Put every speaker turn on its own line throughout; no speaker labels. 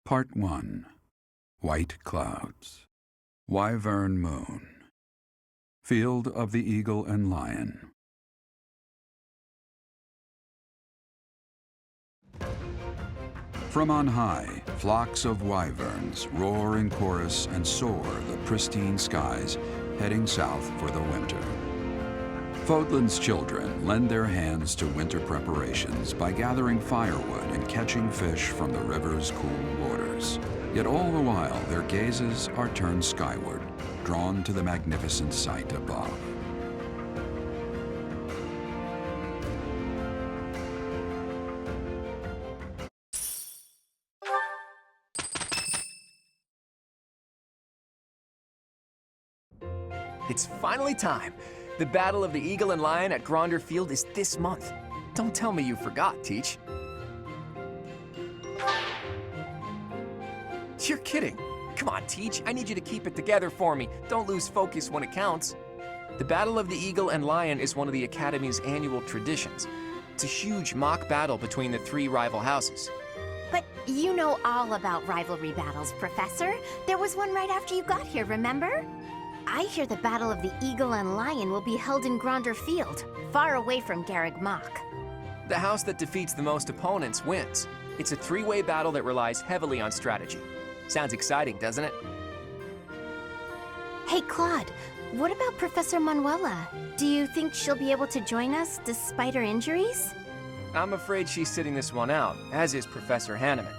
Part 1. White Clouds. Wyvern Moon. Field of the Eagle and Lion. From on high, flocks of wyverns roar in chorus and soar the pristine skies, heading south for the winter. Fodlan's children lend their hands to winter preparations by gathering firewood and catching fish from the river's cool waters. Yet all the while, their gazes are turned skyward, drawn to the magnificent sight above.
It's finally time. The Battle of the Eagle and Lion at Gronder Field is this month. Don't tell me you forgot, Teach. You're kidding. Come on, Teach. I need you to keep it together for me. Don't lose focus when it counts. The Battle of the Eagle and Lion is one of the Academy's annual traditions. It's a huge mock battle between the three rival houses.
But you know all about rivalry battles, Professor. There was one right after you got here, remember? I hear the Battle of the Eagle and Lion will be held in Gronder Field, far away from Garreg Mach.
The house that defeats the most opponents wins. It's a three-way battle that relies heavily on strategy. Sounds exciting, doesn't it?
Hey, Claude, what about Professor Manuela? Do you think she'll be able to join us despite her injuries?
I'm afraid she's sitting this one out, as is Professor Hanneman.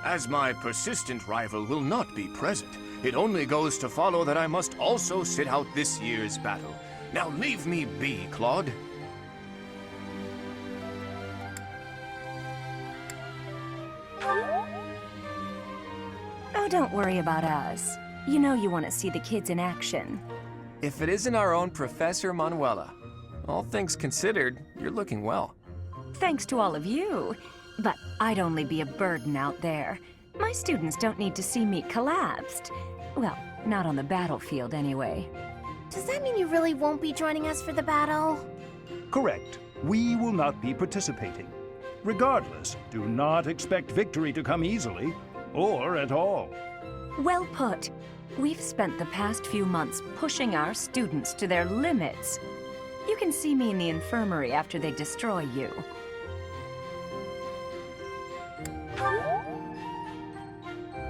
As my persistent rival will not be present, it only goes to follow that I must also sit out this year's battle. Now leave me be, Claude.
Oh, don't worry about us. You know you want to see the kids in action.
If it isn't our own Professor Manuela, all things considered, you're looking well.
Thanks to all of you. But I'd only be a burden out there. My students don't need to see me collapsed. Well, not on the battlefield anyway.
Does that mean you really won't be joining us for the battle?
Correct. We will not be participating. Regardless, do not expect victory to come easily, or at all.
Well put. We've spent the past few months pushing our students to their limits. You can see me in the infirmary after they destroy you.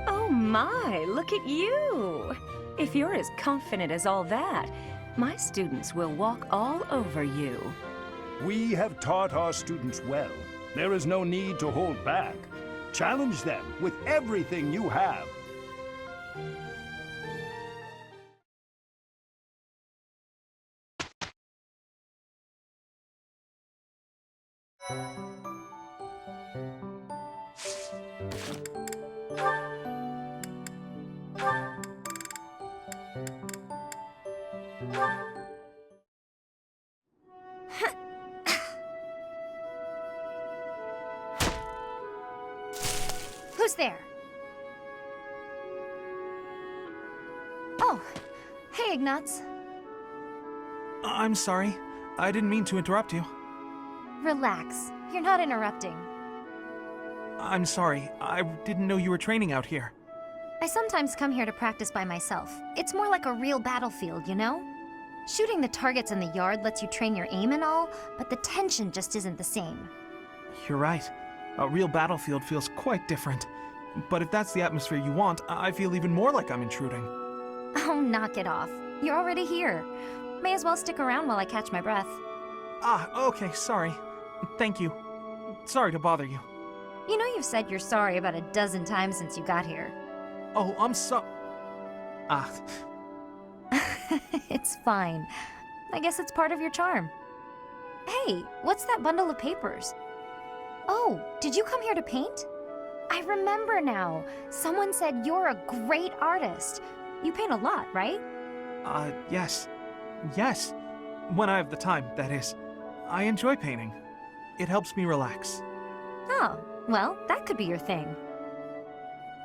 Oh my, look at you! If you're as confident as all that, my students will walk all over you.
We have taught our students well. There is no need to hold back. Challenge them with everything you have.
Who's there? Oh, hey, Ignatz.
I'm sorry. I didn't mean to interrupt you.
Relax. You're not interrupting.
I'm sorry. I didn't know you were training out here.
I sometimes come here to practice by myself. It's more like a real battlefield, you know? Shooting the targets in the yard lets you train your aim and all, but the tension just isn't the same.
You're right. A real battlefield feels quite different. But if that's the atmosphere you want, I feel even more like I'm intruding.
Oh, knock it off. You're already here. May as well stick around while I catch my breath.
Ah, okay, sorry. Thank you. Sorry to bother you.
You know you've said you're sorry about a dozen times since you got here.
Oh, I'm so... Ah,
It's fine. I guess it's part of your charm. Hey, what's that bundle of papers? Oh, did you come here to paint? I remember now. Someone said you're a great artist. You paint a lot, right?
yes. Yes. When I have the time, that is. I enjoy painting. It helps me relax.
Oh, well, that could be your thing.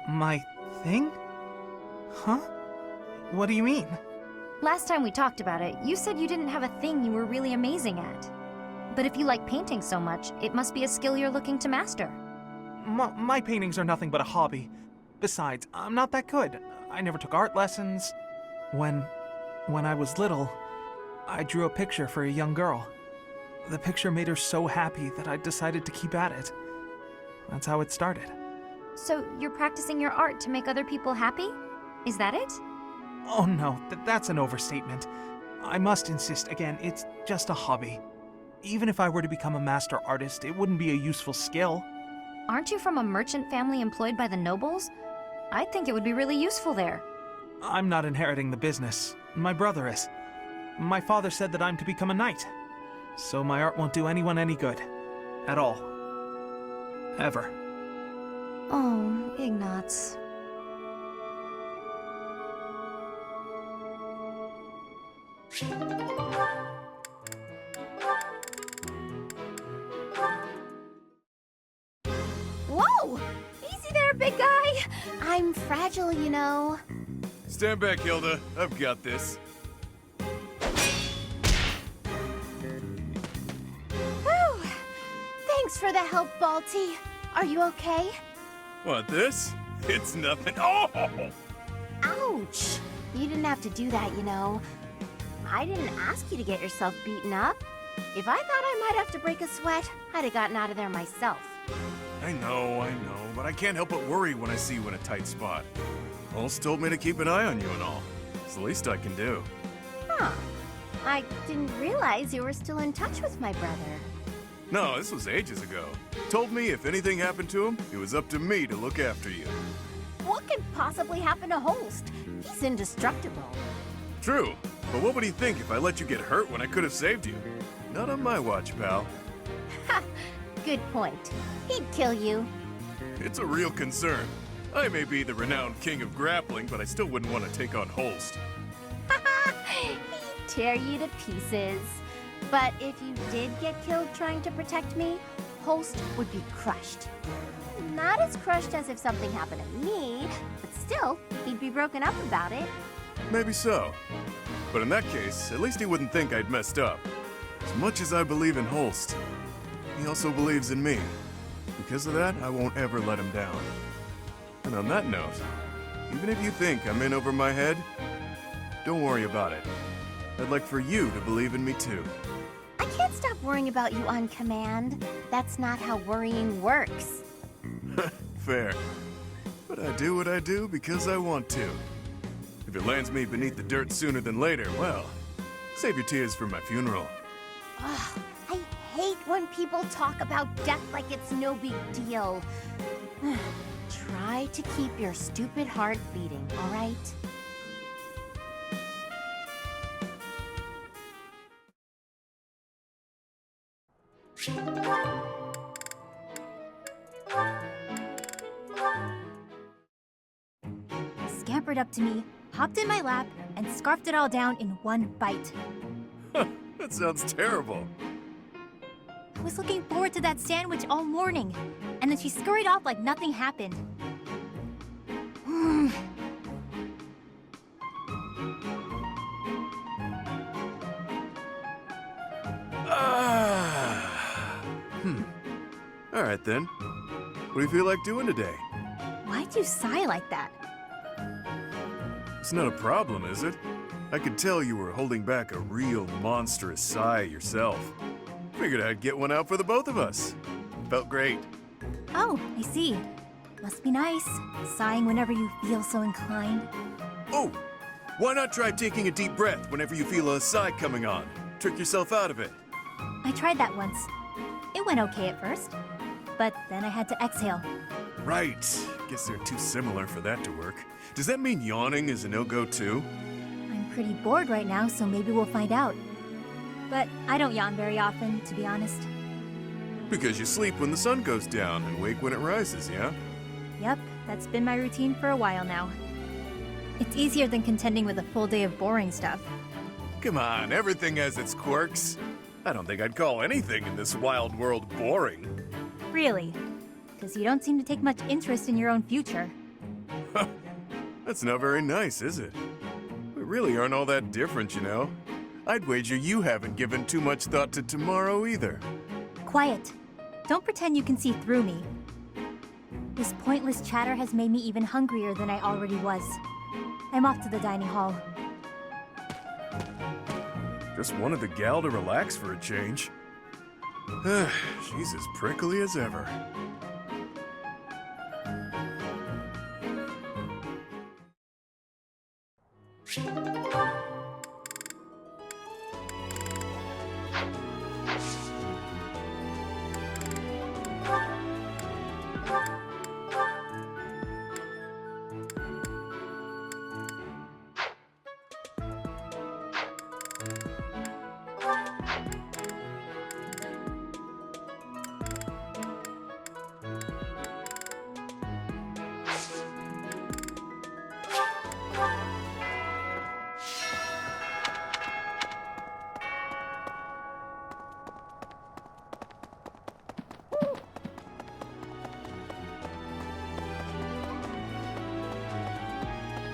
My thing? Huh? What do you mean?
Last time we talked about it, you said you didn't have a thing you were really amazing at. But if you like painting so much, it must be a skill you're looking to master.
My paintings are nothing but a hobby. Besides, I'm not that good. I never took art lessons. When I was little, I drew a picture for a young girl. The picture made her so happy that I decided to keep at it. That's how it started.
So you're practicing your art to make other people happy? Is that it?
Oh no, that's an overstatement. I must insist again, it's just a hobby. Even if I were to become a master artist, it wouldn't be a useful skill.
Aren't you from a merchant family employed by the nobles? I think it would be really useful there.
I'm not inheriting the business. My brother is. My father said that I'm to become a knight. So my art won't do anyone any good. At all. Ever.
Oh, Ignatz. Whoa! Easy there, big guy! I'm fragile, you know.
Stand back, Hilda. I've got this.
Whew! Thanks for the help, Balti. Are you okay?
Want this? It's nothing. Oh!
Ouch! You didn't have to do that, you know. I didn't ask you to get yourself beaten up. If I thought I might have to break a sweat, I'd have gotten out of there myself.
I know, but I can't help but worry when I see you in a tight spot. Holst told me to keep an eye on you and all. It's the least I can do.
Huh. I didn't realize you were still in touch with my brother.
No, this was ages ago. Told me if anything happened to him, it was up to me to look after you.
What could possibly happen to Holst? He's indestructible.
True, but what would he think if I let you get hurt when I could have saved you? Not on my watch, pal.
Ha! Good point. He'd kill you.
It's a real concern. I may be the renowned king of grappling, but I still wouldn't want to take on Holst.
He'd tear you to pieces. But if you did get killed trying to protect me, Holst would be crushed. Not as crushed as if something happened to me, but still, he'd be broken up about it.
Maybe so. But in that case, at least he wouldn't think I'd messed up. As much as I believe in Holst, he also believes in me. Because of that, I won't ever let him down. And on that note, even if you think I'm in over my head, don't worry about it. I'd like for you to believe in me too.
I can't stop worrying about you on command. That's not how worrying works.
Fair. But I do what I do because I want to. If it lands me beneath the dirt sooner than later, well, save your tears for my funeral.
Ugh, I hate when people talk about death like it's no big deal. Try to keep your stupid heart beating, all right? Scampered up to me, hopped in my lap, and scarfed it all down in one bite.
That sounds terrible.
I was looking forward to that sandwich all morning, and then she scurried off like nothing happened.
All right then. What do you feel like doing today?
Why'd you sigh like that?
It's not a problem, is it? I could tell you were holding back a real monstrous sigh yourself. Figured I'd get one out for the both of us. Felt great.
Oh, I see. Must be nice, sighing whenever you feel so inclined.
Oh, why not try taking a deep breath whenever you feel a sigh coming on? Trick yourself out of it.
I tried that once. It went okay at first, but then I had to exhale.
Right. Guess they're too similar for that to work. Does that mean yawning is a no-go too?
I'm pretty bored right now, so maybe we'll find out. But I don't yawn very often, to be honest.
Because you sleep when the sun goes down and wake when it rises, yeah?
Yep, that's been my routine for a while now. It's easier than contending with a full day of boring stuff.
Come on, everything has its quirks. I don't think I'd call anything in this wild world boring.
Really? Because you don't seem to take much interest in your own future.
That's not very nice, is it? We really aren't all that different, you know? I'd wager you haven't given too much thought to tomorrow either.
Quiet. Don't pretend you can see through me. This pointless chatter has made me even hungrier than I already was. I'm off to the dining hall.
Just wanted the gal to relax for a change. She's as prickly as ever.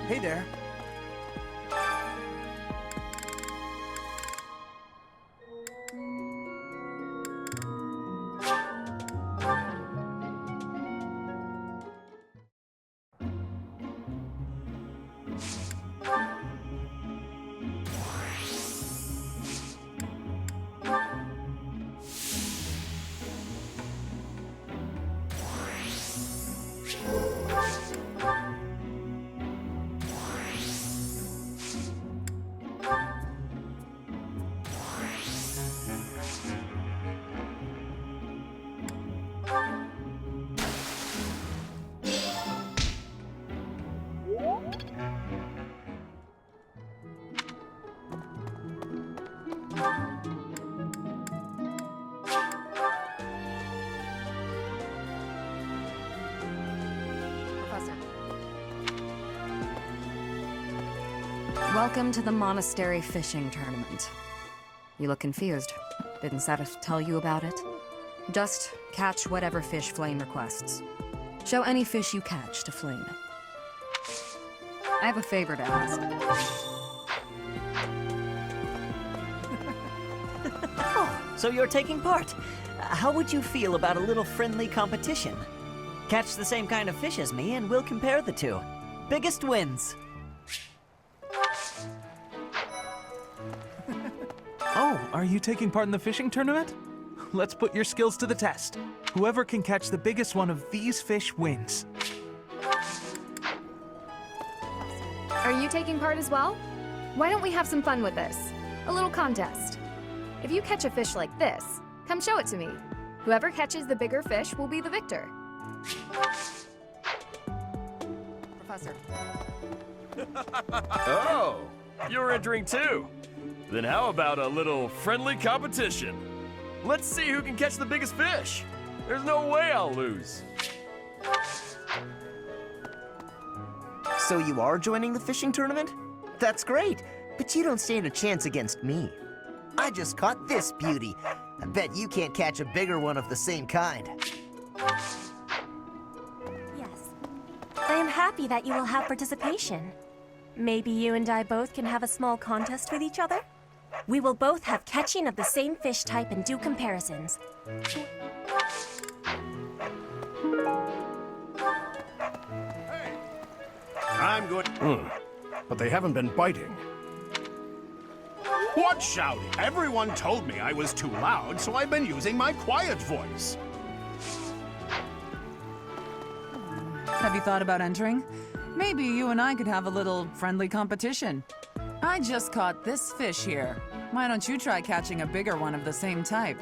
Hey there.
Welcome to the monastery fishing tournament. You look confused. Didn't Satis tell you about it? Just catch whatever fish Flame requests. Show any fish you catch to Flame. I have a favor to ask.
Oh, so you're taking part. How would you feel about a little friendly competition? Catch the same kind of fish as me and we'll compare the two. Biggest wins.
Oh, are you taking part in the fishing tournament? Let's put your skills to the test. Whoever can catch the biggest one of these fish wins.
Are you taking part as well? Why don't we have some fun with this? A little contest. If you catch a fish like this, come show it to me. Whoever catches the bigger fish will be the victor.
Professor.
Oh, you're entering too. Then how about a little friendly competition? Let's see who can catch the biggest fish. There's no way I'll lose.
So you are joining the fishing tournament? That's great, but you don't stand a chance against me. I just caught this beauty. I bet you can't catch a bigger one of the same kind.
Yes. I am happy that you will have participation. Maybe you and I both can have a small contest with each other? We will both have catching of the same fish type and do comparisons.
I'm good. But they haven't been biting. What shouting? Everyone told me I was too loud, so I've been using my quiet voice.
Have you thought about entering? Maybe you and I could have a little friendly competition. I just caught this fish here. Why don't you try catching a bigger one of the same type?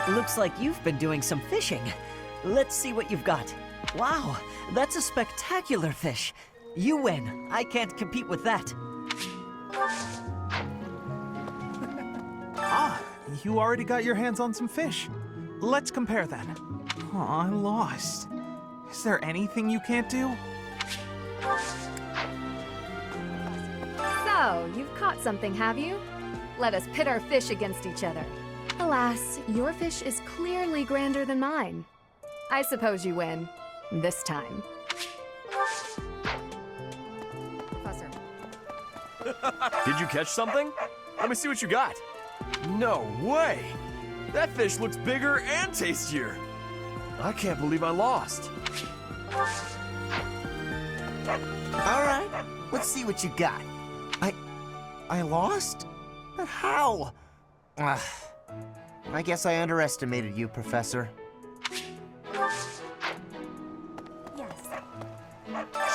Looks like you've been doing some fishing. Let's see what you've got. Wow, that's a spectacular fish. You win. I can't compete with that.
Ah, you already got your hands on some fish. Let's compare then. Aw, I lost. Is there anything you can't do?
So, you've caught something, have you? Let us pit our fish against each other. Alas, your fish is clearly grander than mine. I suppose you win. This time.
Professor.
Did you catch something? Let me see what you got. No way! That fish looks bigger and tastier. I can't believe I lost.
All right, let's see what you got. I lost? But how? I guess I underestimated you, Professor.
Yes.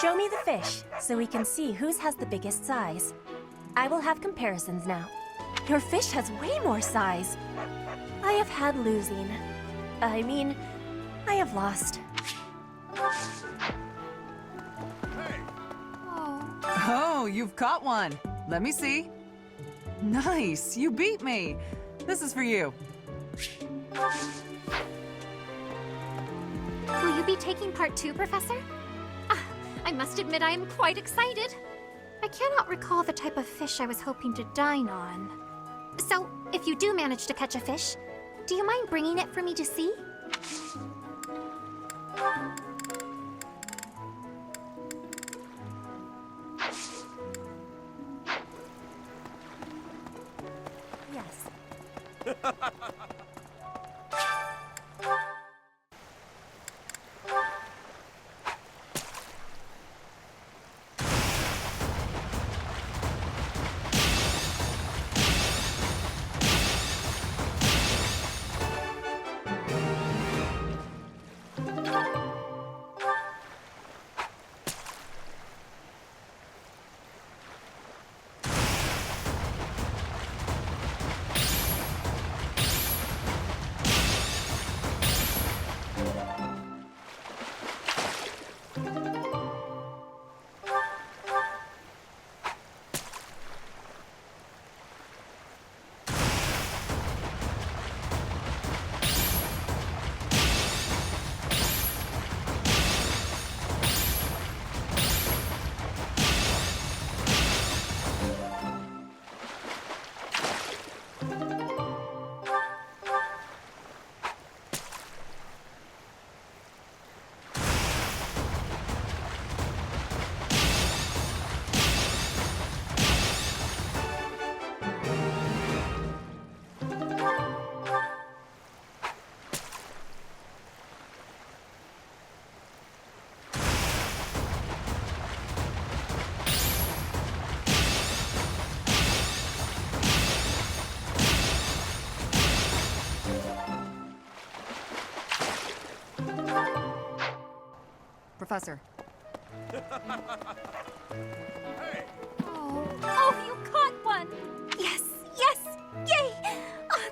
Show me the fish, so we can see whose has the biggest size. I will have comparisons now. Your fish has way more size. I have had losing. I mean, I have lost.
Oh, you've caught one. Let me see. Nice, you beat me. This is for you.
Will you be taking part 2, Professor? I must admit I am quite excited. I cannot recall the type of fish I was hoping to dine on. So, if you do manage to catch a fish, do you mind bringing it for me to see?
Yes.
Professor.
Oh, you caught one! Yes, yes! Yay!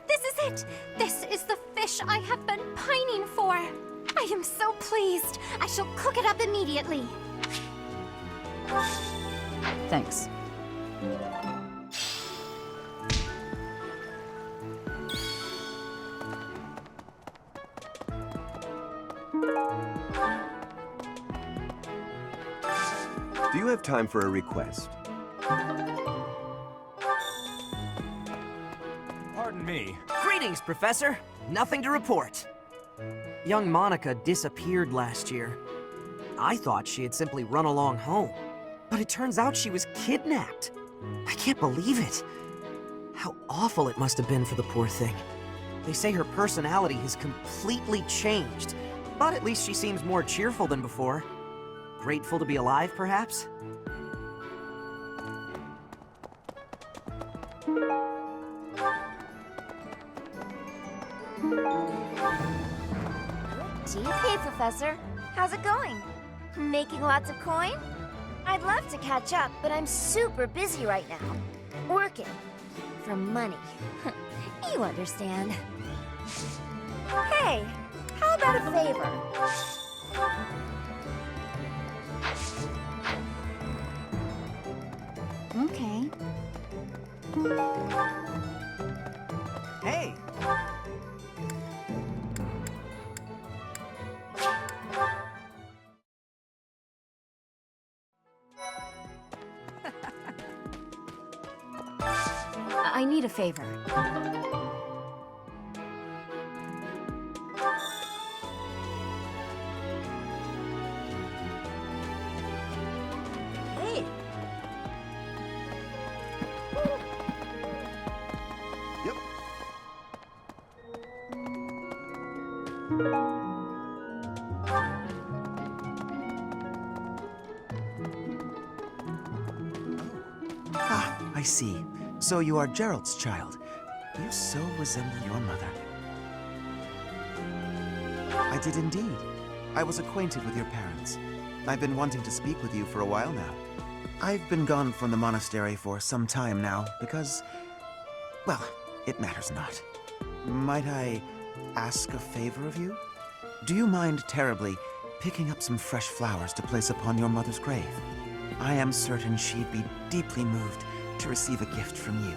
This is it! This is the fish I have been pining for! I am so pleased! I shall cook it up immediately!
Thanks.
Do you have time for a request?
Pardon me.
Greetings, Professor. Nothing to report. Young Monica disappeared last year. I thought she had simply run along home, but it turns out she was kidnapped. I can't believe it. How awful it must have been for the poor thing. They say her personality has completely changed, but at least she seems more cheerful than before. Grateful to be alive, perhaps?
Hey, Professor. How's it going? Making lots of coin? I'd love to catch up, but I'm super busy right now. Working. For money. You understand. Hey, how about a favor?
Okay.
Hey!
I need a favor.
Hey! Yep. Ah, I see. So you are Gerald's child. You so resemble your mother. I did indeed. I was acquainted with your parents. I've been wanting to speak with you for a while now. I've been gone from the monastery for some time now because, well, it matters not. Might I ask a favor of you? Do you mind terribly picking up some fresh flowers to place upon your mother's grave? I am certain she'd be deeply moved to receive a gift from you.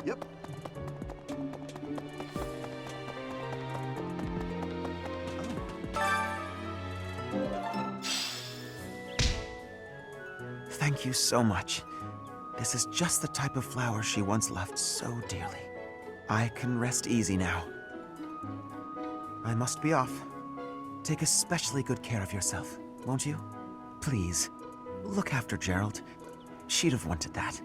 Yep. Thank you so much. This is just the type of flower she once loved so dearly. I can rest easy now. I must be off. Take especially good care of yourself, won't you? Please, look after Gerald. She'd have wanted that.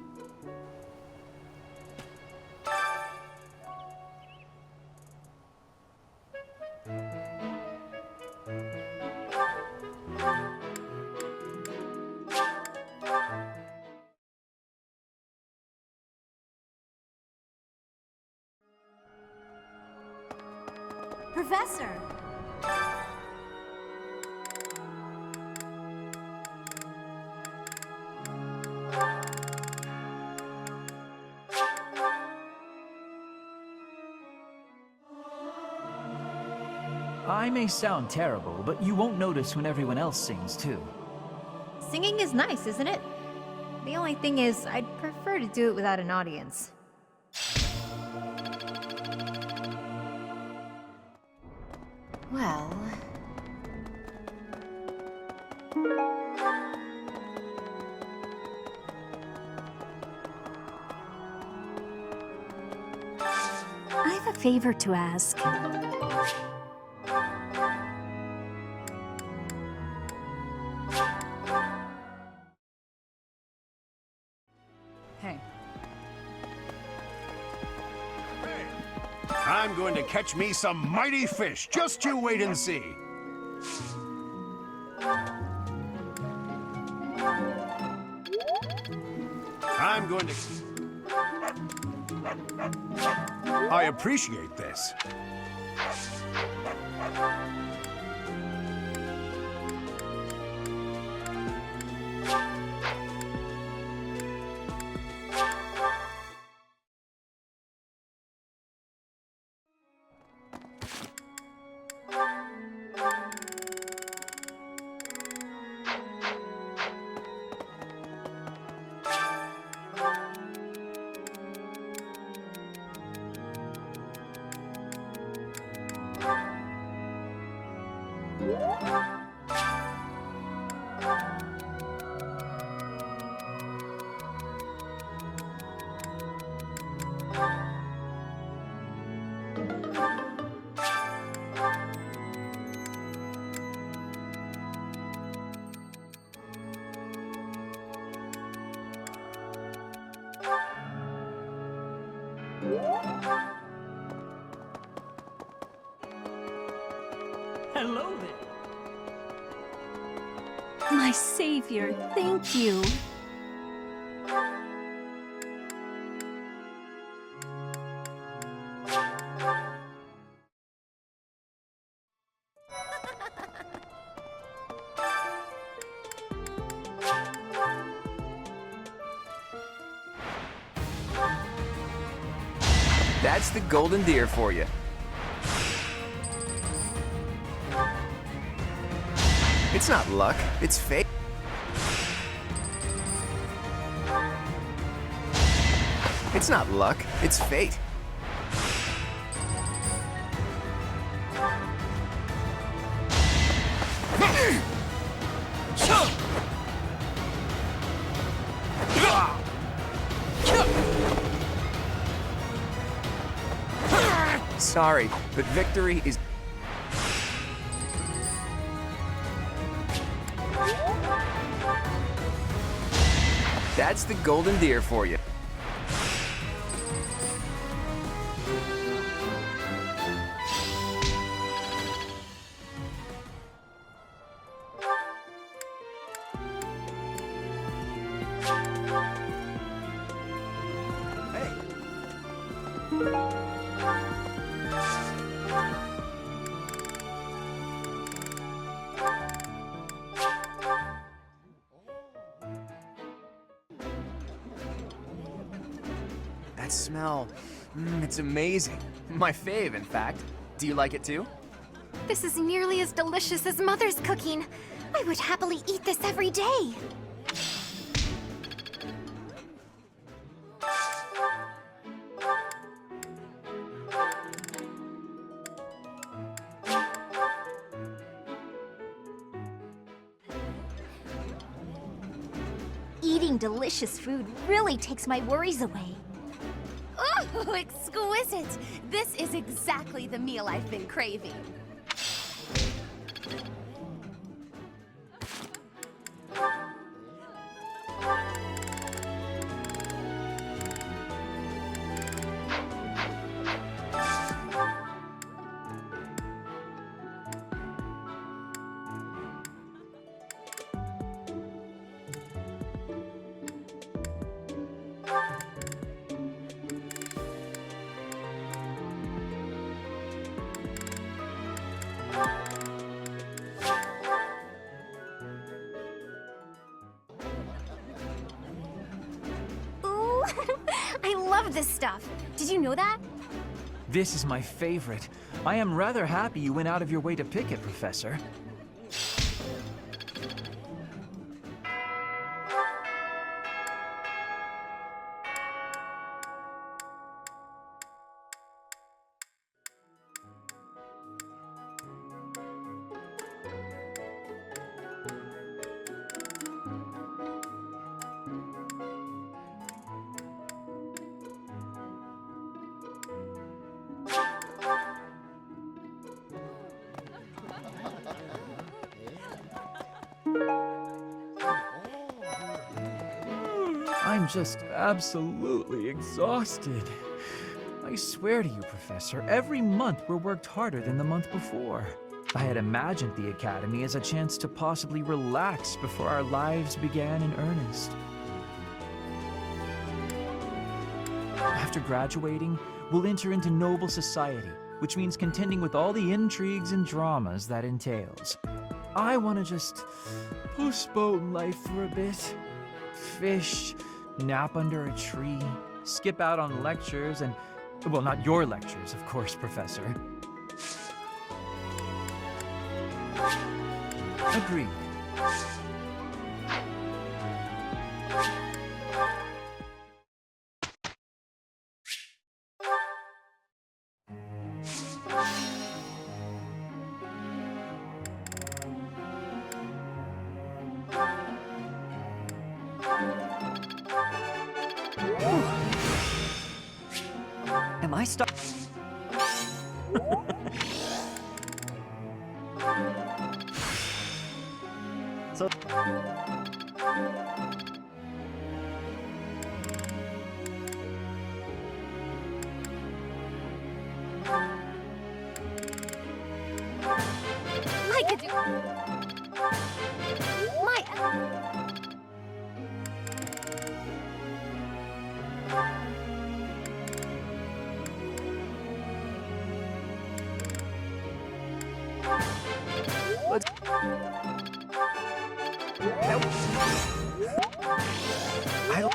Professor!
I may sound terrible, but you won't notice when everyone else sings, too.
Singing is nice, isn't it? The only thing is, I'd prefer to do it without an audience. Well...
I have a favor to ask.
Hey.
I'm going to catch me some mighty fish. Just you wait and see. I'm going to... I appreciate this.
Hello there.
My savior, thank you.
That's the golden deer for you. It's not luck, it's fate. It's not luck, it's fate. Sorry, but victory is... That's the golden deer for you. That smell, it's amazing. My fave, in fact. Do you like it too?
This is nearly as delicious as Mother's cooking. I would happily eat this every day. Eating delicious food really takes my worries away. Oh, exquisite! This is exactly the meal I've been craving. Ooh, I love this stuff. Did you know that?
This is my favorite. I am rather happy you went out of your way to pick it, Professor. I'm just absolutely exhausted. I swear to you, Professor, every month we're worked harder than the month before. I had imagined the Academy as a chance to possibly relax before our lives began in earnest. After graduating, we'll enter into noble society, which means contending with all the intrigues and dramas that entails. I want to just postpone life for a bit. Fish, nap under a tree, skip out on lectures, and, well, not your lectures, of course, Professor. Agreed.
Am I stuck? So...
do...
Let's... Nope. I don't...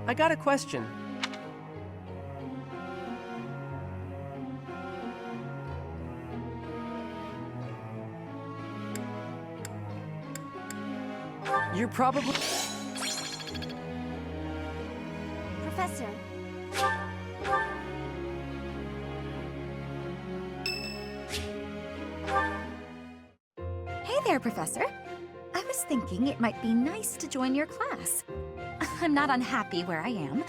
I got a question. You're probably...
Professor.
Hey there, Professor. I was thinking it might be nice to join your class. I'm not unhappy where I am,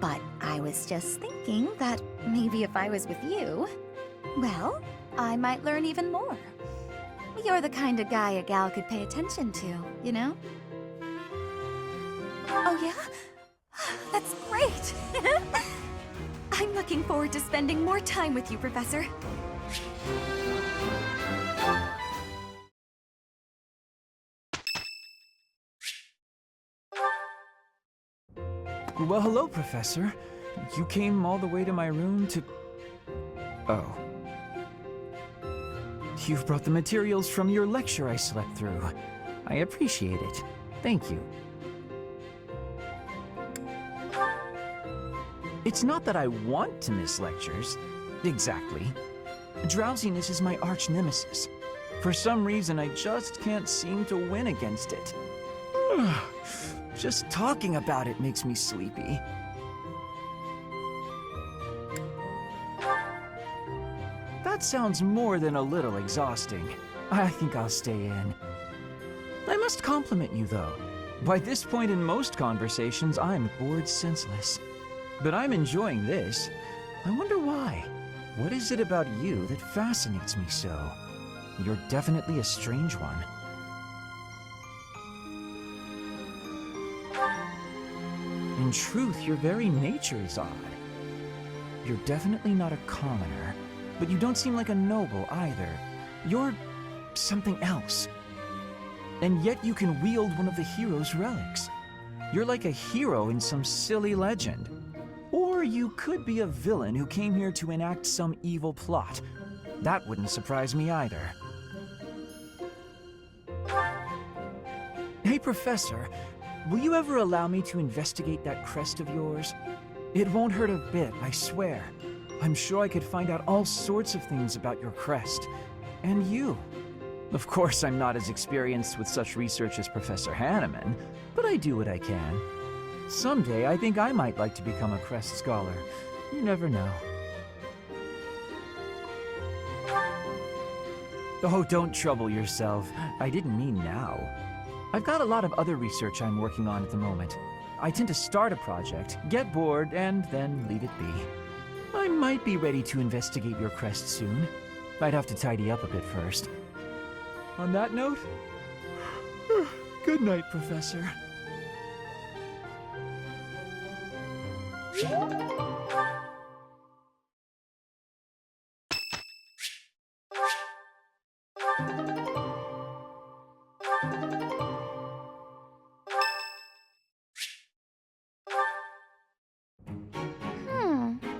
but I was just thinking that maybe if I was with you, well, I might learn even more. You're the kind of guy a gal could pay attention to, you know? Oh, yeah? That's great! I'm looking forward to spending more time with you, Professor.
Well, hello, Professor. You came all the way to my room to... Oh. You've brought the materials from your lecture I slept through. I appreciate it. Thank you. It's not that I want to miss lectures. Exactly. Drowsiness is my arch nemesis. For some reason, I just can't seem to win against it. Just talking about it makes me sleepy. That sounds more than a little exhausting. I think I'll stay in. I must compliment you, though. By this point in most conversations, I'm bored senseless. But I'm enjoying this. I wonder why. What is it about you that fascinates me so? You're definitely a strange one. In truth, your very nature is odd. You're definitely not a commoner, but you don't seem like a noble either. You're something else. And yet you can wield one of the hero's relics. You're like a hero in some silly legend. Or you could be a villain who came here to enact some evil plot. That wouldn't surprise me either. Hey, Professor. Will you ever allow me to investigate that crest of yours? It won't hurt a bit, I swear. I'm sure I could find out all sorts of things about your crest. And you. Of course, I'm not as experienced with such research as Professor Hanneman, but I do what I can. Someday, I think I might like to become a crest scholar. You never know. Oh, don't trouble yourself. I didn't mean now. I've got a lot of other research I'm working on at the moment. I tend to start a project, get bored, and then leave it be. I might be ready to investigate your crest soon. I'd have to tidy up a bit first. On that note, good night, Professor.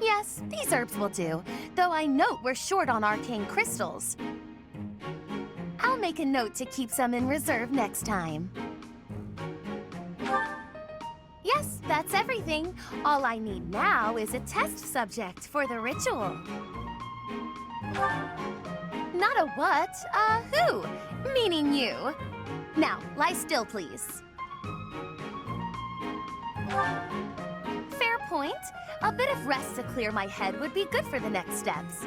Yes, these herbs will do, though I note we're short on arcane crystals. I'll make a note to keep some in reserve next time.
That's everything. All I need now is a test subject for the ritual. Not a what, who? Meaning you. Now, lie still, please. Fair point. A bit of rest to clear my head would be good for the next steps.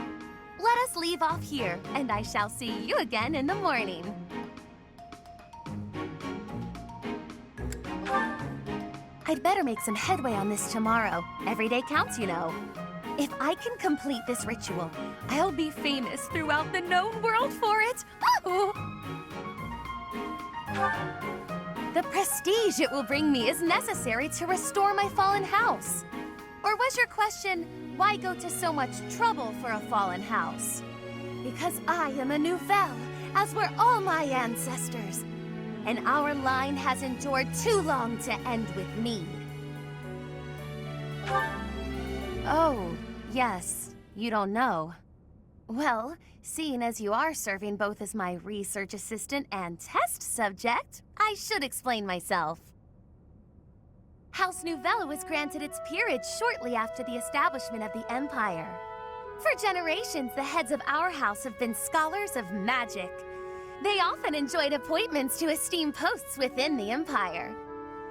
Let us leave off here, and I shall see you again in the morning. I'd better make some headway on this tomorrow. Every day counts, you know. If I can complete this ritual, I'll be famous throughout the known world for it. Oh! The prestige it will bring me is necessary to restore my fallen house. Or was your question, why go to so much trouble for a fallen house? Because I am a Nouvelle, as were all my ancestors. And our line has endured too long to end with me. Oh, yes, you don't know. Well, seeing as you are serving both as my research assistant and test subject, I should explain myself. House Nouvelle was granted its peerage shortly after the establishment of the Empire. For generations, the heads of our house have been scholars of magic. They often enjoyed appointments to esteemed posts within the Empire.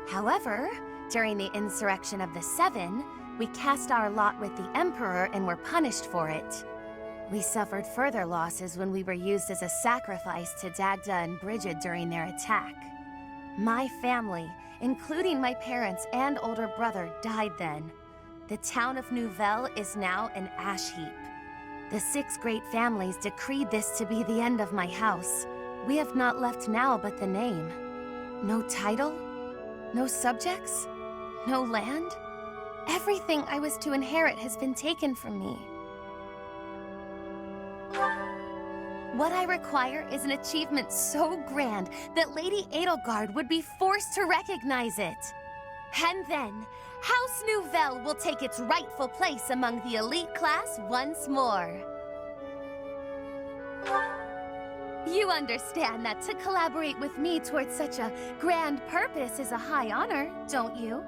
However, during the insurrection of the Seven, we cast our lot with the Emperor and were punished for it. We suffered further losses when we were used as a sacrifice to Dagda and Brigid during their attack. My family, including my parents and older brother, died then. The town of Nouvelle is now an ash heap. The 6 great families decreed this to be the end of my house. We have not left now but the name. No title? No subjects? No land? Everything I was to inherit has been taken from me. What I require is an achievement so grand that Lady Edelgard would be forced to recognize it. And then, House Nouvelle will take its rightful place among the elite class once more. You understand that to collaborate with me towards such a grand purpose is a high honor, don't you?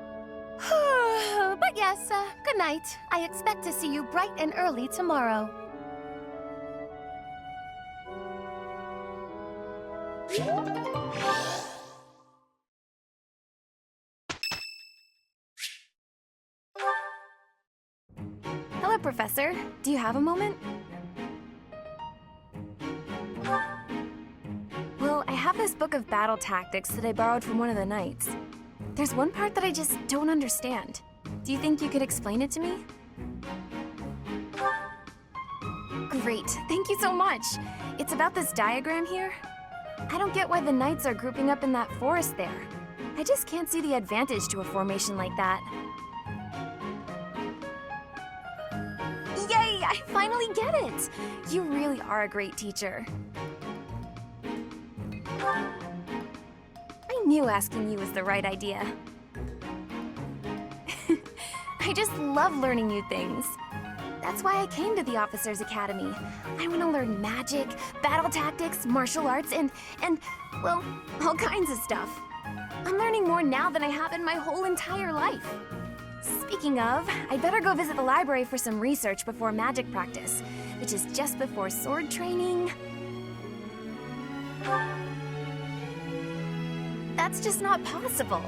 But yes, good night. I expect to see you bright and early tomorrow.
Hello, Professor. Do you have a moment? Well, I have this book of battle tactics that I borrowed from one of the knights. There's one part that I just don't understand. Do you think you could explain it to me? Great, thank you so much. It's about this diagram here. I don't get why the knights are grouping up in that forest there. I just can't see the advantage to a formation like that. Yay, I finally get it! You really are a great teacher. I knew asking you was the right idea. I just love learning new things. That's why I came to the Officers Academy. I want to learn magic, battle tactics, martial arts, and, well, all kinds of stuff. I'm learning more now than I have in my whole entire life. Speaking of, I'd better go visit the library for some research before magic practice, which is just before sword training. That's just not possible.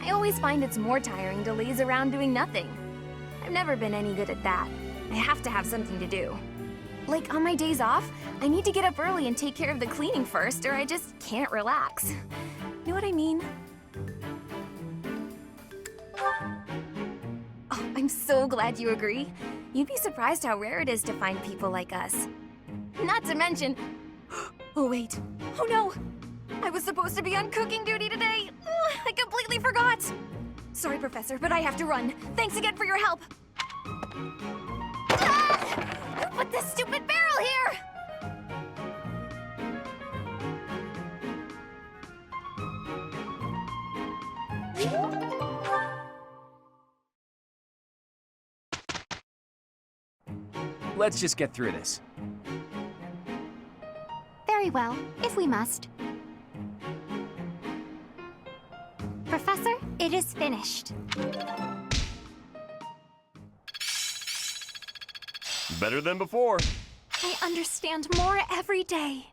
I always find it's more tiring to laze around doing nothing. I've never been any good at that. I have to have something to do. Like on my days off, I need to get up early and take care of the cleaning first, or I just can't relax. Know what I mean? Oh, I'm so glad you agree. You'd be surprised how rare it is to find people like us. Not to mention... Oh wait, oh no! I was supposed to be on cooking duty today! Ugh, I completely forgot! Sorry, Professor, but I have to run. Thanks again for your help! Ah! Who put this stupid barrel here?
Let's just get through this.
Very well, if we must. Professor, it is finished.
Better than before.
I understand more every day.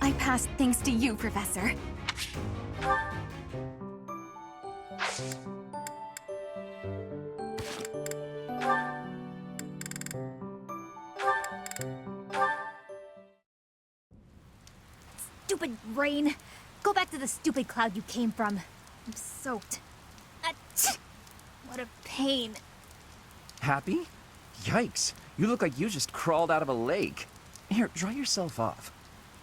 I passed thanks to you, Professor. Stupid rain. Go back to the stupid cloud you came from. I'm soaked. Achoo! What a pain.
Happy? Yikes. You look like you just crawled out of a lake. Here, dry yourself off.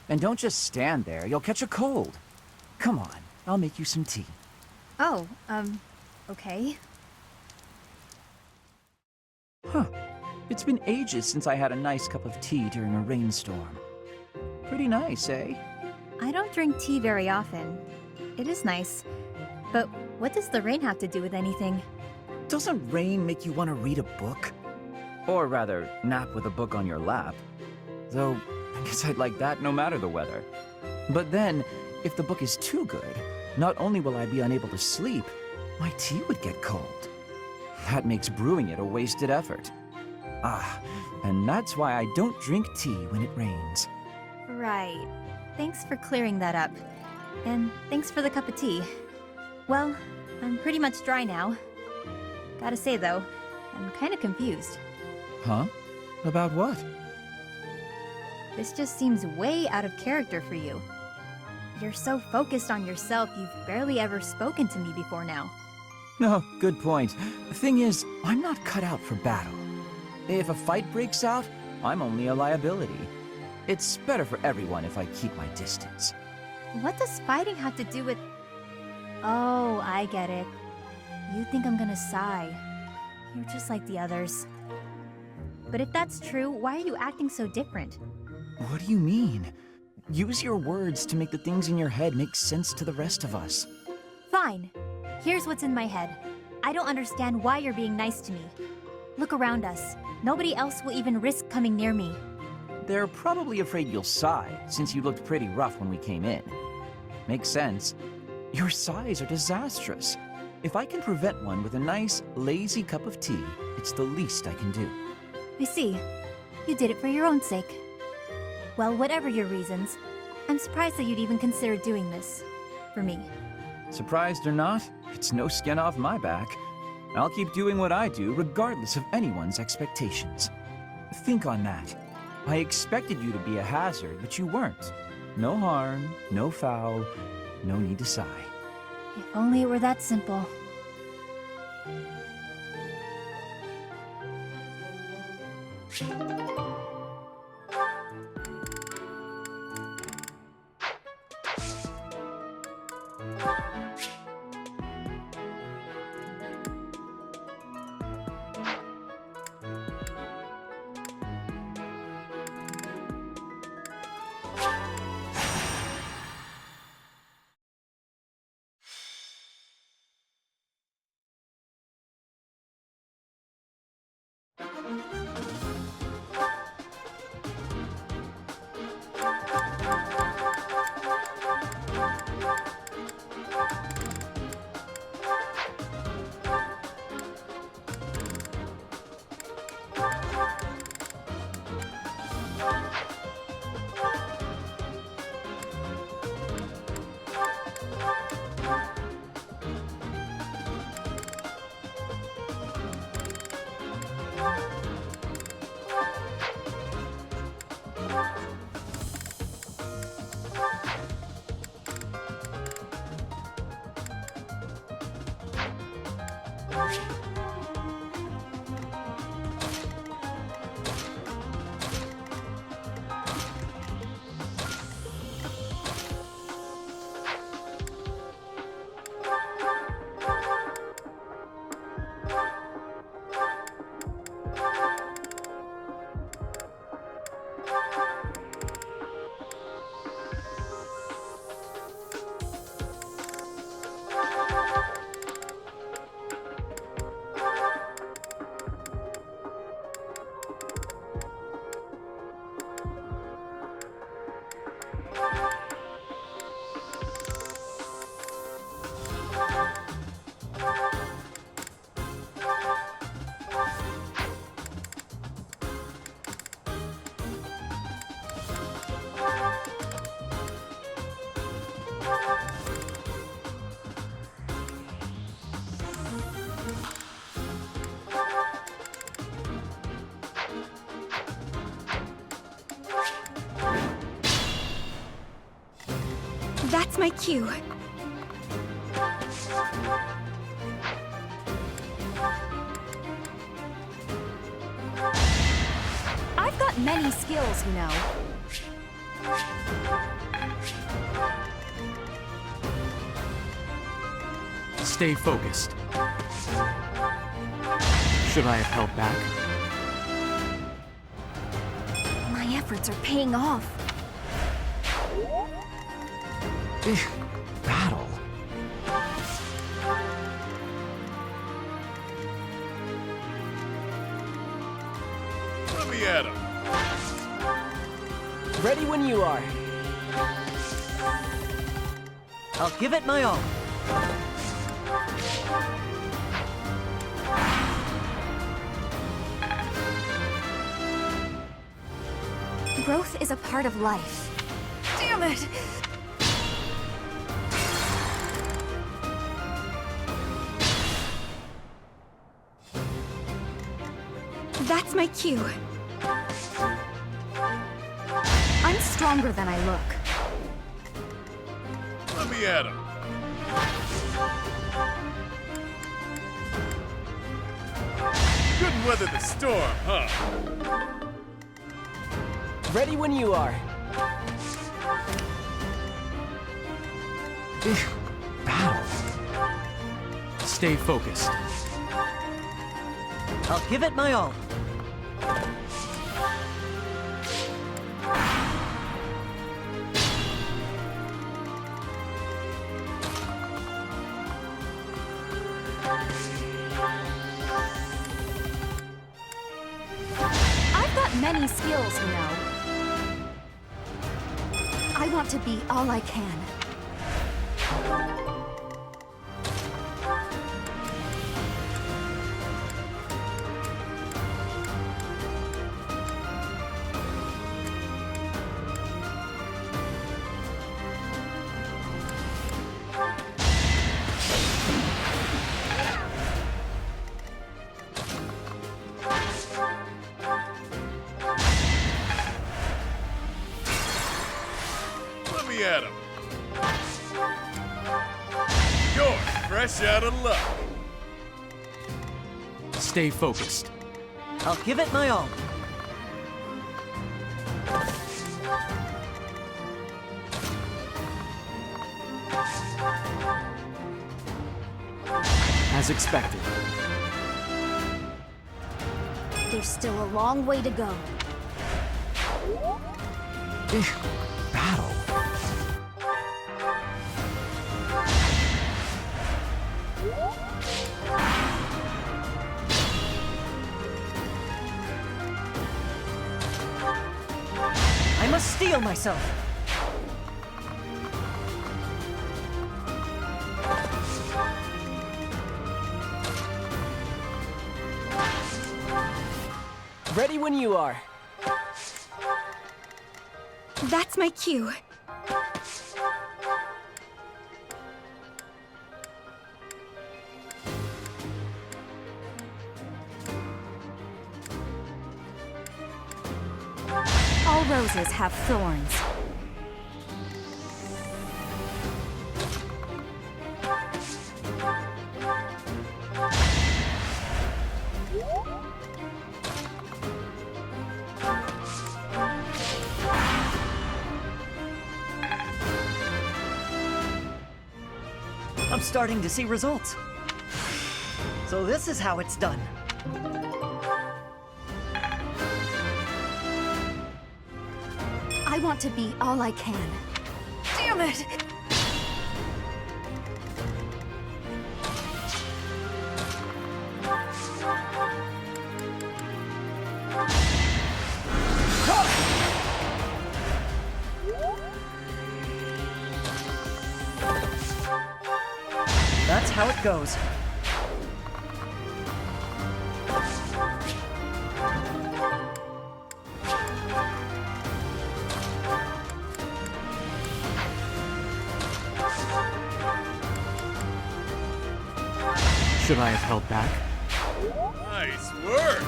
And don't just stand there. You'll catch a cold. Come on, I'll make you some tea.
Oh, okay.
Huh. It's been ages since I had a nice cup of tea during a rainstorm. Pretty nice, eh?
I don't drink tea very often. It is nice. But what does the rain have to do with anything?
Doesn't rain make you want to read a book? Or rather, nap with a book on your lap. Though, I guess I'd like that no matter the weather. But then, if the book is too good, not only will I be unable to sleep, my tea would get cold. That makes brewing it a wasted effort. Ah, and that's why I don't drink tea when it rains.
Right. Thanks for clearing that up. And thanks for the cup of tea. Well, I'm pretty much dry now. Gotta say though, I'm kinda confused.
Huh? About what?
This just seems way out of character for you. You're so focused on yourself, you've barely ever spoken to me before now.
No, good point. The thing is, I'm not cut out for battle. If a fight breaks out, I'm only a liability. It's better for everyone if I keep my distance.
What does fighting have to do with... Oh, I get it. You think I'm gonna sigh. You're just like the others. But if that's true, why are you acting so different?
What do you mean? Use your words to make the things in your head make sense to the rest of us.
Fine. Here's what's in my head. I don't understand why you're being nice to me. Look around us. Nobody else will even risk coming near me.
They're probably afraid you'll sigh, since you looked pretty rough when we came in. Makes sense. Your sighs are disastrous. If I can prevent one with a nice, lazy cup of tea, it's the least I can do.
I see. You did it for your own sake. Well, whatever your reasons, I'm surprised that you'd even consider doing this. For me.
Surprised or not, it's no skin off my back. I'll keep doing what I do, regardless of anyone's expectations. Think on that. I expected you to be a hazard, but you weren't. No harm, no foul, no need to sigh.
If only it were that simple.
That's my cue.
I've got many skills, you know.
Stay focused. Should I have held back?
My efforts are paying off.
Battle.
Let me at him.
Ready when you are. I'll give it my all.
Growth is a part of life. Damn it!
That's my cue.
I'm stronger than I look.
Let me at him. Couldn't weather the storm, huh?
Ready when you are.
Battle. Stay focused.
I'll give it my all.
I've got many skills, you know. I want to be all I can.
Let me at him. You're fresh out of luck.
Stay focused.
I'll give it my all.
As expected.
There's still a long way to go.
Battle.
I must steel myself. Ready when you are.
That's my cue.
All roses have thorns.
I'm starting to see results. So this is how it's done.
I want to be all I can. Damn it!
That's how it goes. Should I have held back?
Nice work!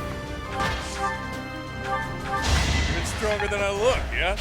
You're stronger than I look, yeah?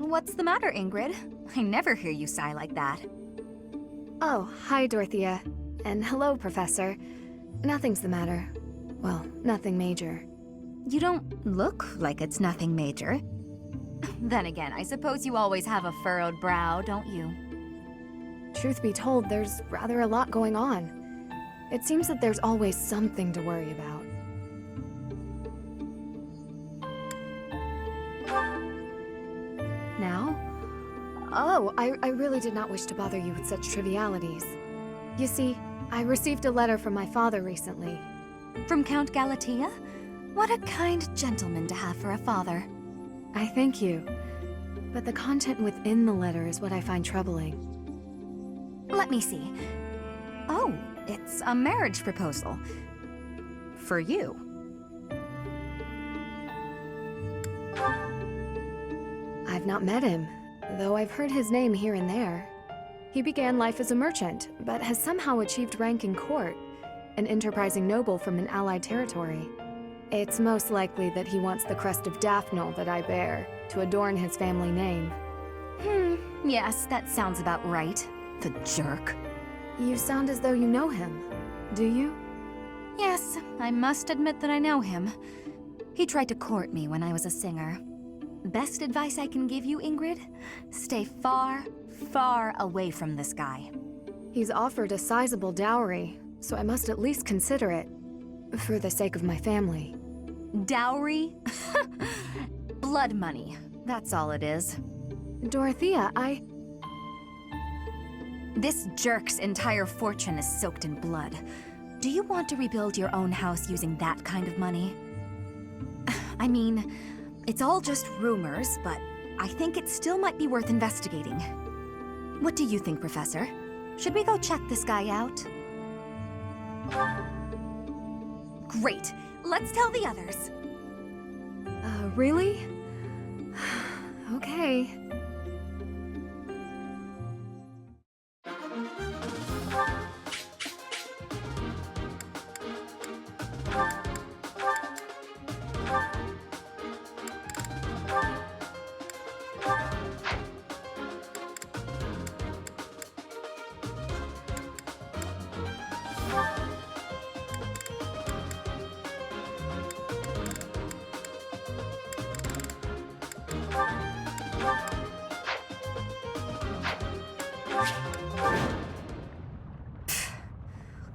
What's the matter, Ingrid? I never hear you sigh like that.
Oh, hi, Dorothea. And hello, Professor. Nothing's the matter. Well, nothing major.
You don't look like it's nothing major. Then again, I suppose you always have a furrowed brow, don't you?
Truth be told, there's rather a lot going on. It seems that there's always something to worry about. Now? Oh, I really did not wish to bother you with such trivialities. You see, I received a letter from my father recently.
From Count Galatea? What a kind gentleman to have for a father.
I thank you. But the content within the letter is what I find troubling.
Let me see. Oh, it's a marriage proposal. For you.
I've not met him, though I've heard his name here and there. He began life as a merchant, but has somehow achieved rank in court, an enterprising noble from an allied territory. It's most likely that he wants the crest of Daphne that I bear, to adorn his family name.
Yes, that sounds about right. The jerk.
You sound as though you know him. Do you?
Yes, I must admit that I know him. He tried to court me when I was a singer. Best advice I can give you, Ingrid? Stay far, far away from this guy.
He's offered a sizable dowry, so I must at least consider it. For the sake of my family.
Dowry? Blood money. That's all it is.
Dorothea,
This jerk's entire fortune is soaked in blood. Do you want to rebuild your own house using that kind of money? I mean, it's all just rumors, but I think it still might be worth investigating. What do you think, Professor? Should we go check this guy out? Great. Let's tell the others.
Really? Okay.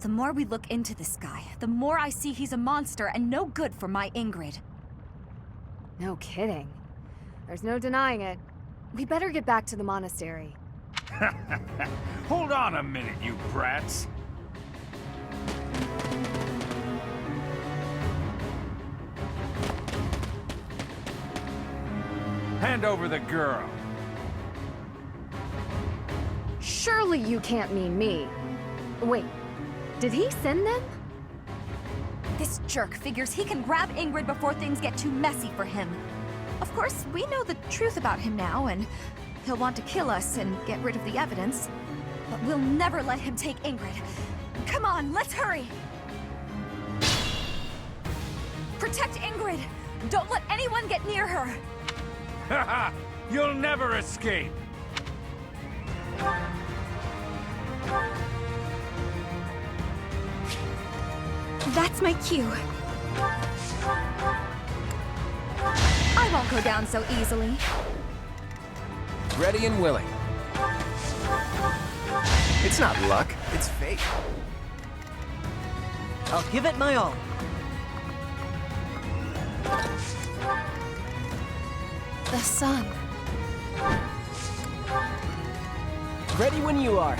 The more we look into this guy, the more I see he's a monster and no good for my Ingrid.
No kidding. There's no denying it. We better get back to the monastery.
Hold on a minute, you brats. Hand over the girl.
Surely you can't mean me. Wait, did he send them?
This jerk figures he can grab Ingrid before things get too messy for him. Of course, we know the truth about him now, and
he'll want to kill us and get rid of the evidence. But we'll never let him take Ingrid. Come on, let's hurry! Protect Ingrid! Don't let anyone get near her!
Haha! You'll never escape!
That's my cue. I won't go down so easily.
Ready and willing. It's not luck, it's fate.
I'll give it my all.
The sun.
Ready when you are.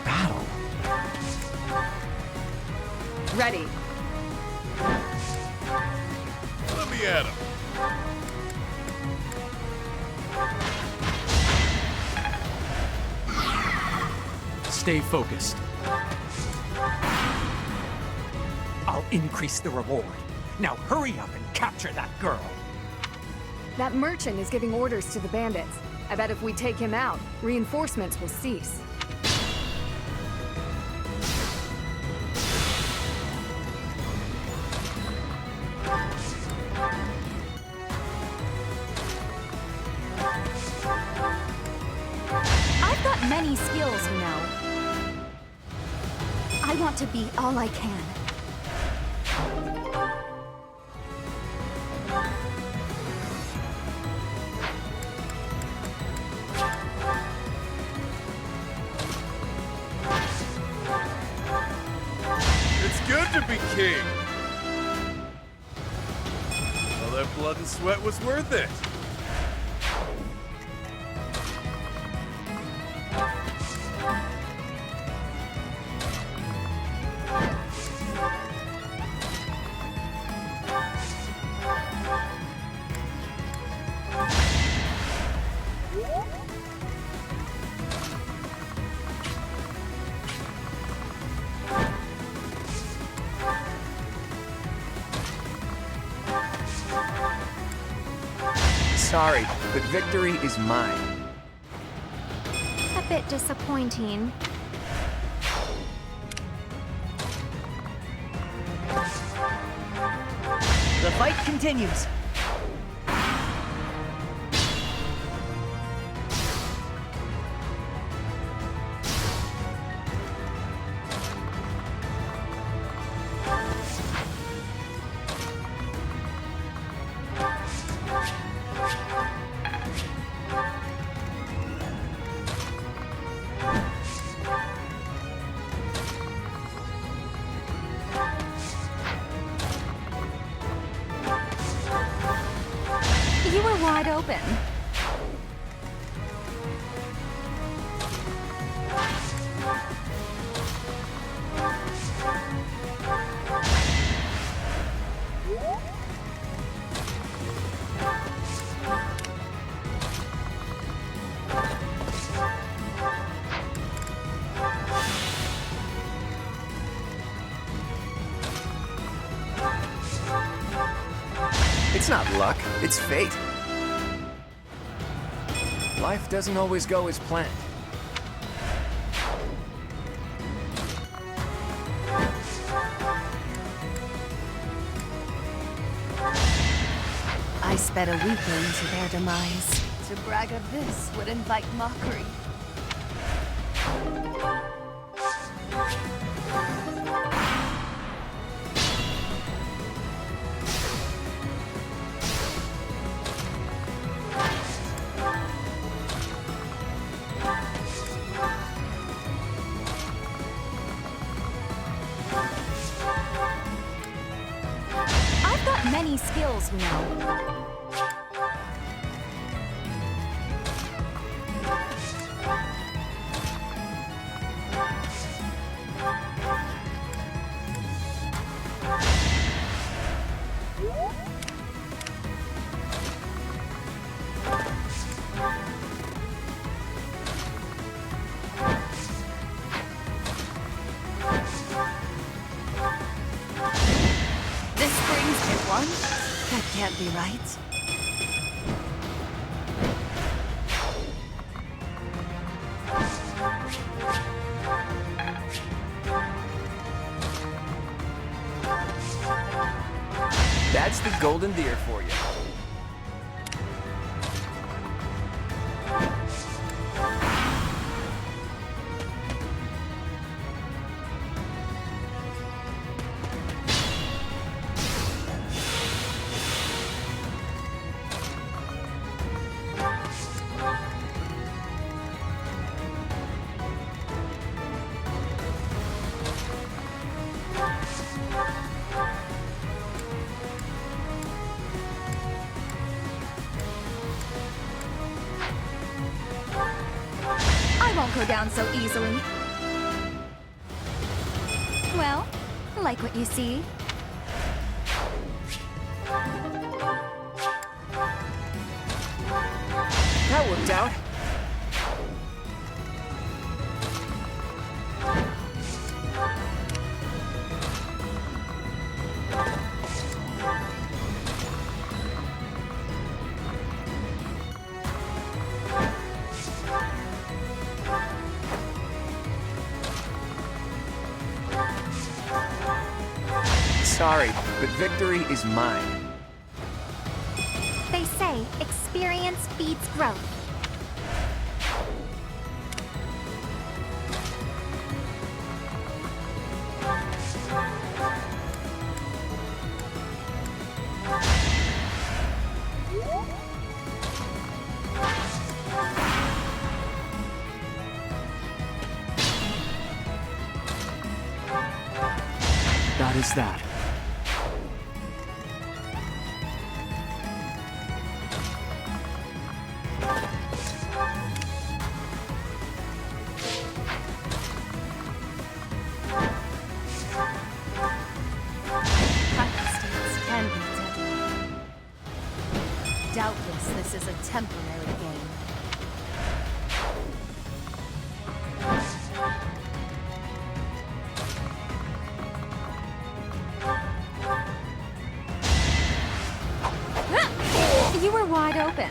Battle.
Ready.
Let me at him.
Stay focused.
I'll increase the reward. Now hurry up and capture that girl.
That merchant is giving orders to the bandits. I bet if we take him out, reinforcements will cease.
I've got many skills, you know. I want to be all I can.
It's good to be king. All that blood and sweat was worth it.
Sorry, but victory is mine.
A bit disappointing.
The fight continues.
You were wide open.
It's not luck, it's fate. Life doesn't always go as planned.
I sped a weakling to their demise. To brag of this would invite mockery.
I've got many skills, you know.
This brings me one? That can't be right.
golden deer for you.
I won't go down so easily. Well, like what you see.
That worked out. Sorry, but victory is mine.
They say experience feeds growth.
That is that.
Doubtless, this is a temporary game.
You were wide open.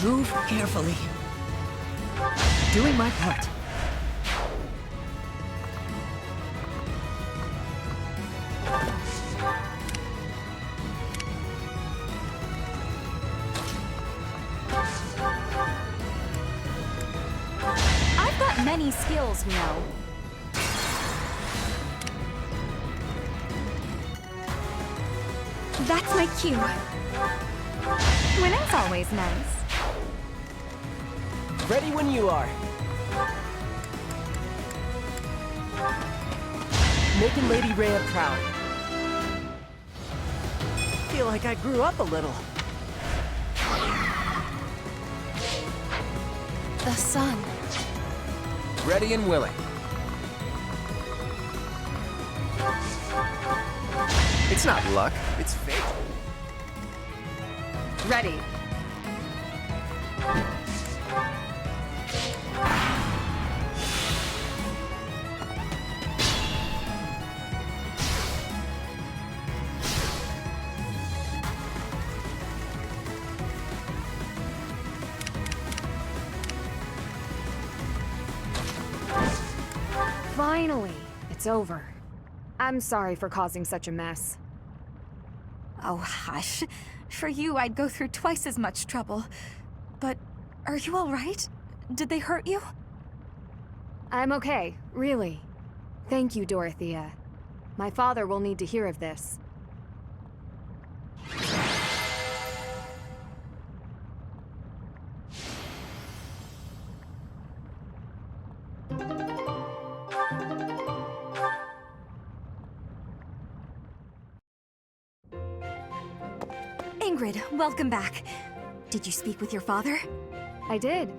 Move carefully. Doing my part.
I've got many skills, you know. That's my cue. Winning's always nice.
Ready when you are. Making Lady Rhea proud. Feel like I grew up a little.
The sun.
Ready and willing. It's not luck, it's fate.
Ready. Finally, it's over. I'm sorry for causing such a mess.
Oh, hush. For you, I'd go through twice as much trouble. But are you all right? Did they hurt you?
I'm okay, really. Thank you, Dorothea. My father will need to hear of this.
Ingrid, welcome back. Did you speak with your father?
I did.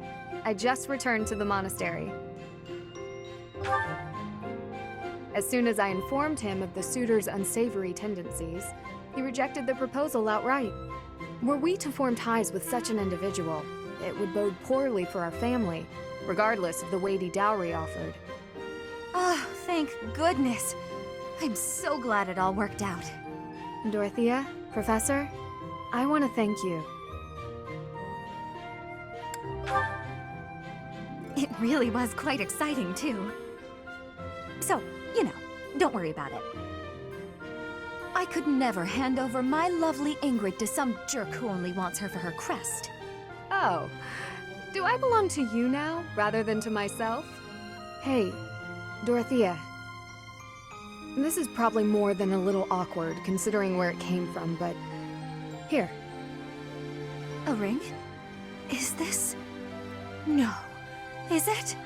I just returned to the monastery. As soon as I informed him of the suitor's unsavory tendencies, he rejected the proposal outright. Were we to form ties with such an individual, it would bode poorly for our family, regardless of the weighty dowry offered.
Oh, thank goodness. I'm so glad it all worked out.
Dorothea, Professor, I want to thank you.
It really was quite exciting, too. So, you know, don't worry about it. I could never hand over my lovely Ingrid to some jerk who only wants her for her crest.
Oh, do I belong to you now, rather than to myself? Hey, Dorothea. This is probably more than a little awkward, considering where it came from, but... Here.
A ring? Is this... No. Is it?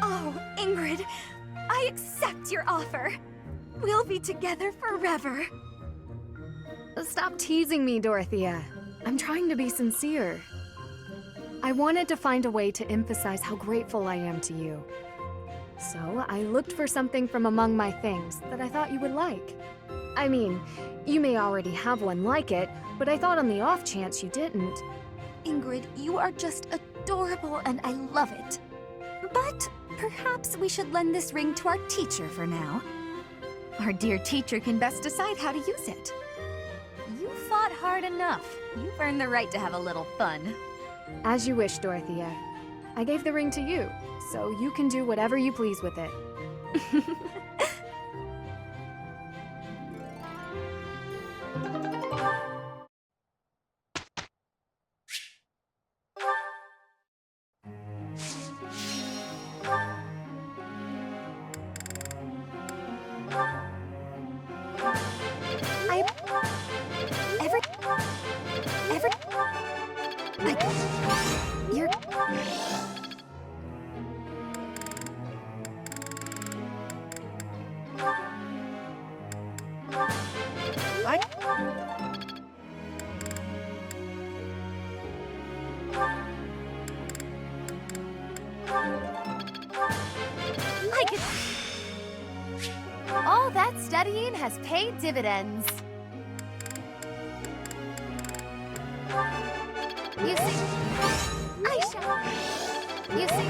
Oh, Ingrid, I accept your offer. We'll be together forever.
Stop teasing me, Dorothea. I'm trying to be sincere. I wanted to find a way to emphasize how grateful I am to you. So I looked for something from among my things that I thought you would like. I mean, you may already have one like it, but I thought on the off chance you didn't.
Ingrid, you are just adorable and I love it. But perhaps we should lend this ring to our teacher for now. Our dear teacher can best decide how to use it. You fought hard enough. You've earned the right to have a little fun.
As you wish, Dorothea. I gave the ring to you, so you can do whatever you please with it.
All that studying has paid dividends. You see, you see,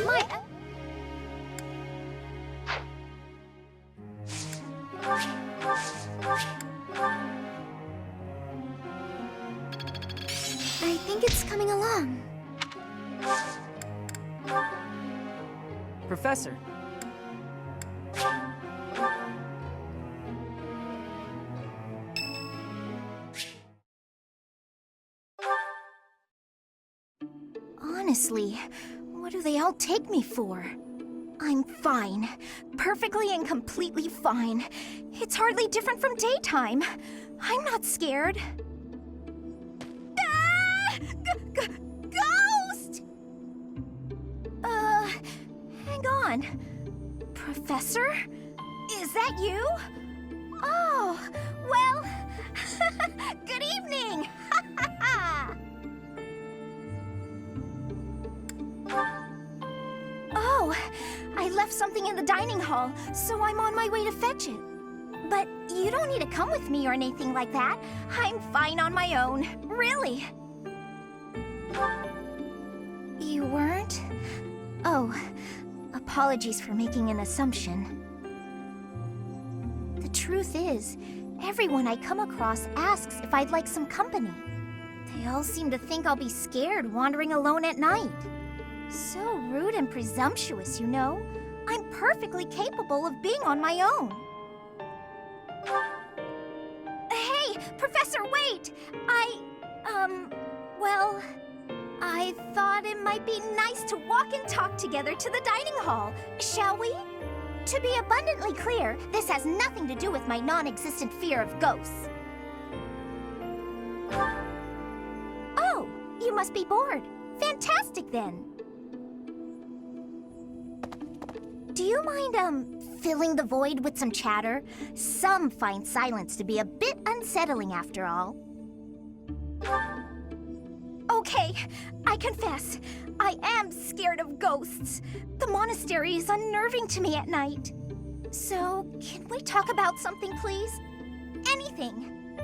my...
I think it's coming along.
Professor.
Honestly, what do they all take me for? I'm fine. Perfectly and completely fine. It's hardly different from daytime. I'm not scared. Ah! Ghost! Hang on. Professor? Is that you? Oh, well, good evening! Oh, I left something in the dining hall, so I'm on my way to fetch it. But you don't need to come with me or anything like that. I'm fine on my own, really. You weren't? Oh, apologies for making an assumption. The truth is, everyone I come across asks if I'd like some company. They all seem to think I'll be scared wandering alone at night. So rude and presumptuous, you know. I'm perfectly capable of being on my own. Hey, Professor, wait! Well, I thought it might be nice to walk and talk together to the dining hall. Shall we? To be abundantly clear, this has nothing to do with my non-existent fear of ghosts. Oh, you must be bored. Fantastic, then.
do you mind, filling the void with some chatter? Some find silence to be a bit unsettling after all. Okay, I confess, I am scared of ghosts. The monastery is unnerving to me at night. So, can we talk about something, please? Anything.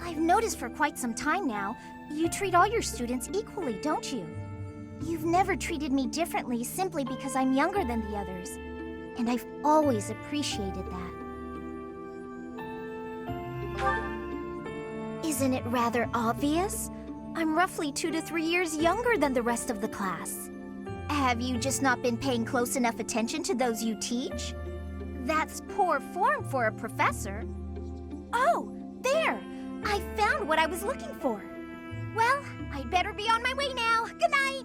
I've noticed for quite some time now, you treat all your students equally, don't you? You've never treated me differently simply because I'm younger than the others. And I've always appreciated that. Isn't it rather obvious? I'm roughly 2 to 3 years younger than the rest of the class. Have you just not been paying close enough attention to those you teach? That's poor form for a professor. Oh, there! I found what I was looking for. Well, I'd better be on my way now. Good night!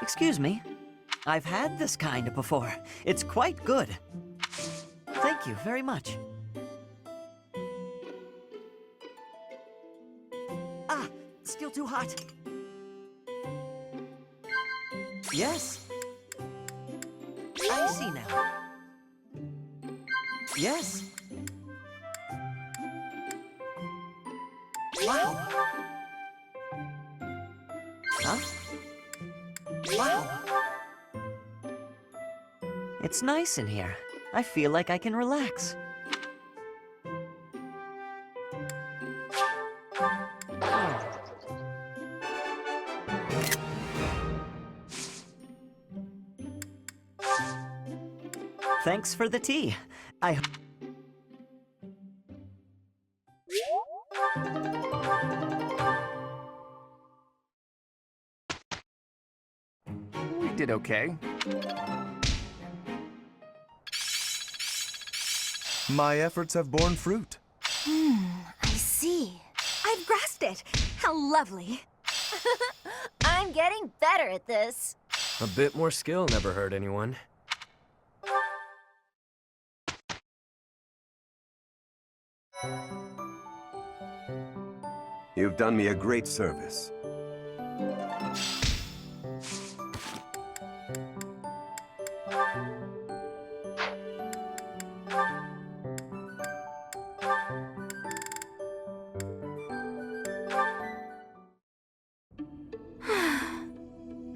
Excuse me. I've had this kind before. It's quite good. Thank you very much. Ah, still too hot. Yes. I see now. Yes. Wow. Huh? Wow. It's nice in here. I feel like I can relax. Thanks for the tea.
We did okay.
My efforts have borne fruit.
I see.
I've grasped it. How lovely.
I'm getting better at this.
A bit more skill never hurt anyone.
You've done me a great service.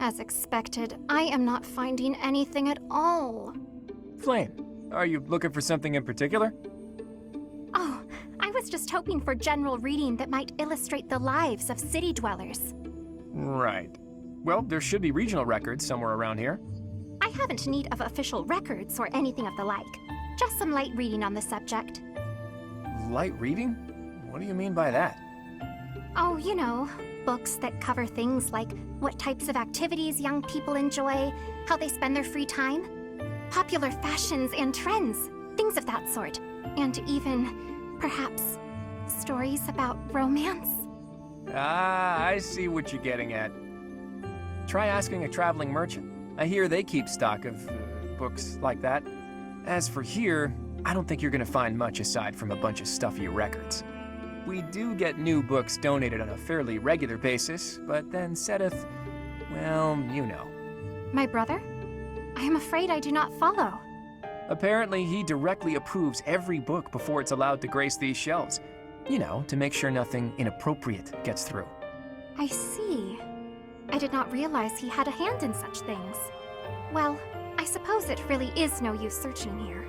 As expected, I am not finding anything at all.
Flame, are you looking for something in particular?
Oh, I was just hoping for general reading that might illustrate the lives of city dwellers.
Right. Well, there should be regional records somewhere around here.
I haven't need of official records or anything of the like. Just some light reading on the subject.
Light reading? What do you mean by that?
Oh, you know, books that cover things like what types of activities young people enjoy, how they spend their free time, popular fashions and trends, things of that sort. And even, perhaps, stories about romance.
Ah, I see what you're getting at. Try asking a traveling merchant. I hear they keep stock of books like that. As for here, I don't think you're gonna find much aside from a bunch of stuffy records. We do get new books donated on a fairly regular basis, but then Sedith, well, you know.
My brother? I am afraid I do not follow.
Apparently, he directly approves every book before it's allowed to grace these shelves. You know, to make sure nothing inappropriate gets through.
I see. I did not realize he had a hand in such things. Well, I suppose it really is no use searching here.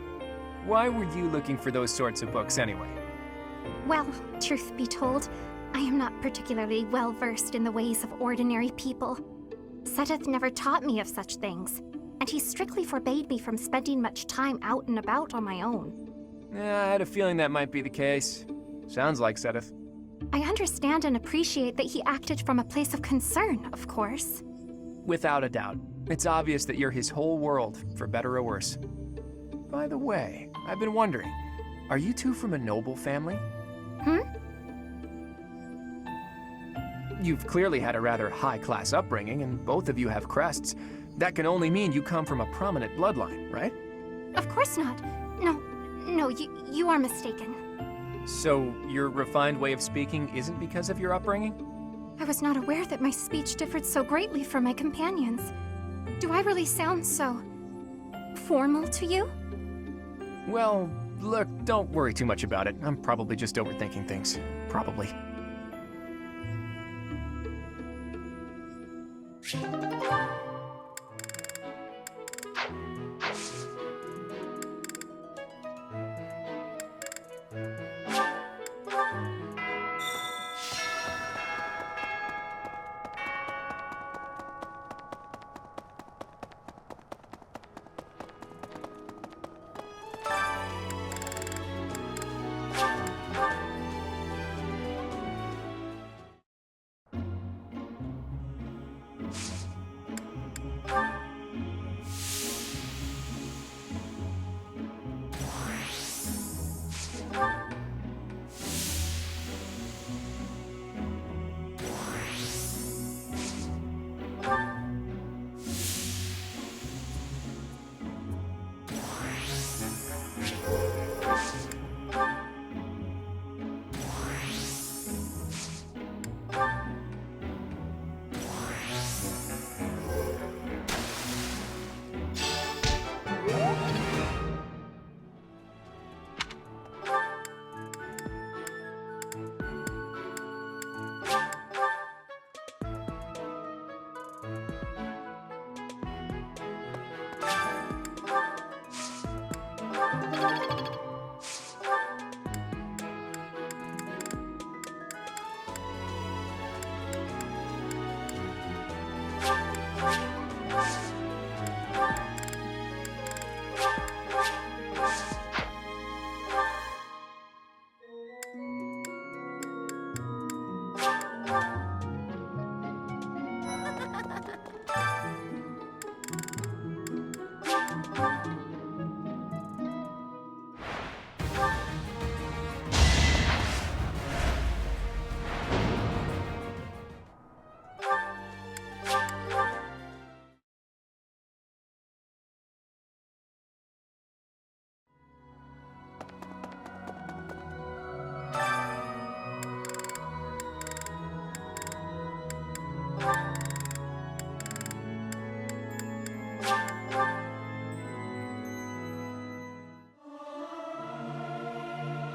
Why were you looking for those sorts of books anyway?
Well, truth be told, I am not particularly well versed in the ways of ordinary people. Sedith never taught me of such things, and he strictly forbade me from spending much time out and about on my own.
Yeah, I had a feeling that might be the case. Sounds like Sedith.
I understand and appreciate that he acted from a place of concern, of course.
Without a doubt. It's obvious that you're his whole world, for better or worse. By the way, I've been wondering, are you two from a noble family? You've clearly had a rather high-class upbringing, and both of you have crests. That can only mean you come from a prominent bloodline, right?
Of course not. No, you are mistaken.
So, your refined way of speaking isn't because of your upbringing?
I was not aware that my speech differed so greatly from my companions. Do I really sound so formal to you?
Well, look, don't worry too much about it. I'm probably just overthinking things. Probably.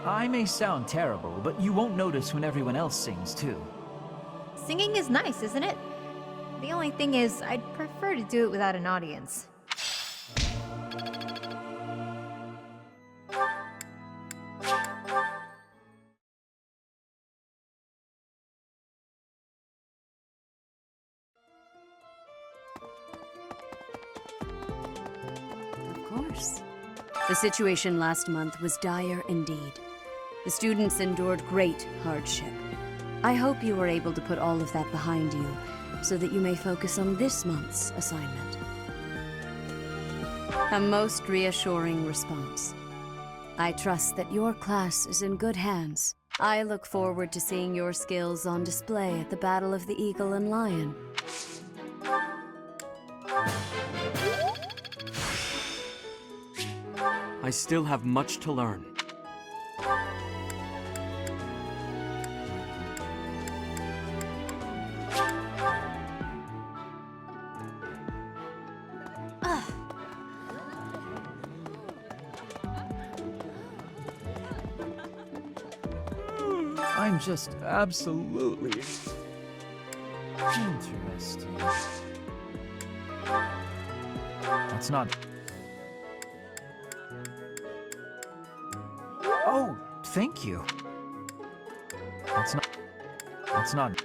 I may sound terrible, but you won't notice when everyone else sings, too.
Singing is nice, isn't it? The only thing is, I'd prefer to do it without an audience.
Of course. The situation last month was dire indeed. The students endured great hardship. I hope you were able to put all of that behind you, so that you may focus on this month's assignment. A most reassuring response. I trust that your class is in good hands. I look forward to seeing your skills on display at the Battle of the Eagle and Lion.
I still have much to learn.
I'm just absolutely interesting. That's not... Oh, thank you. That's not...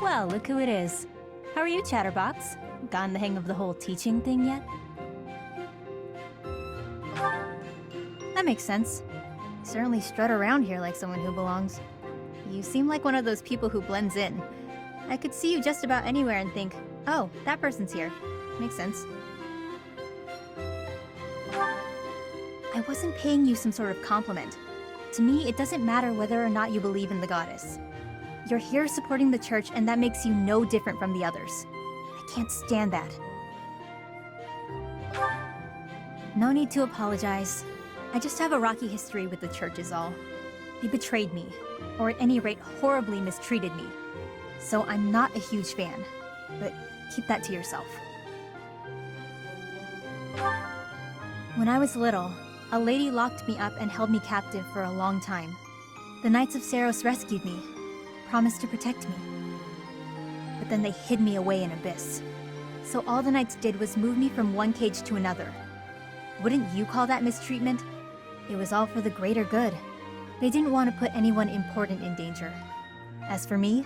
Well, look who it is. How are you, Chatterbox? Gotten the hang of the whole teaching thing yet?
That makes sense. You certainly strut around here like someone who belongs. You seem like one of those people who blends in. I could see you just about anywhere and think, oh, that person's here. Makes sense. I wasn't paying you some sort of compliment. To me, it doesn't matter whether or not you believe in the goddess. You're here supporting the church, and that makes you no different from the others. I can't stand that. No need to apologize. I just have a rocky history with the church is all. They betrayed me, or at any rate horribly mistreated me. So I'm not a huge fan, but keep that to yourself. When I was little, a lady locked me up and held me captive for a long time. The Knights of Saros rescued me, promised to protect me. But then they hid me away in Abyss. So all the Knights did was move me from one cage to another. Wouldn't you call that mistreatment? It was all for the greater good. They didn't want to put anyone important in danger. As for me,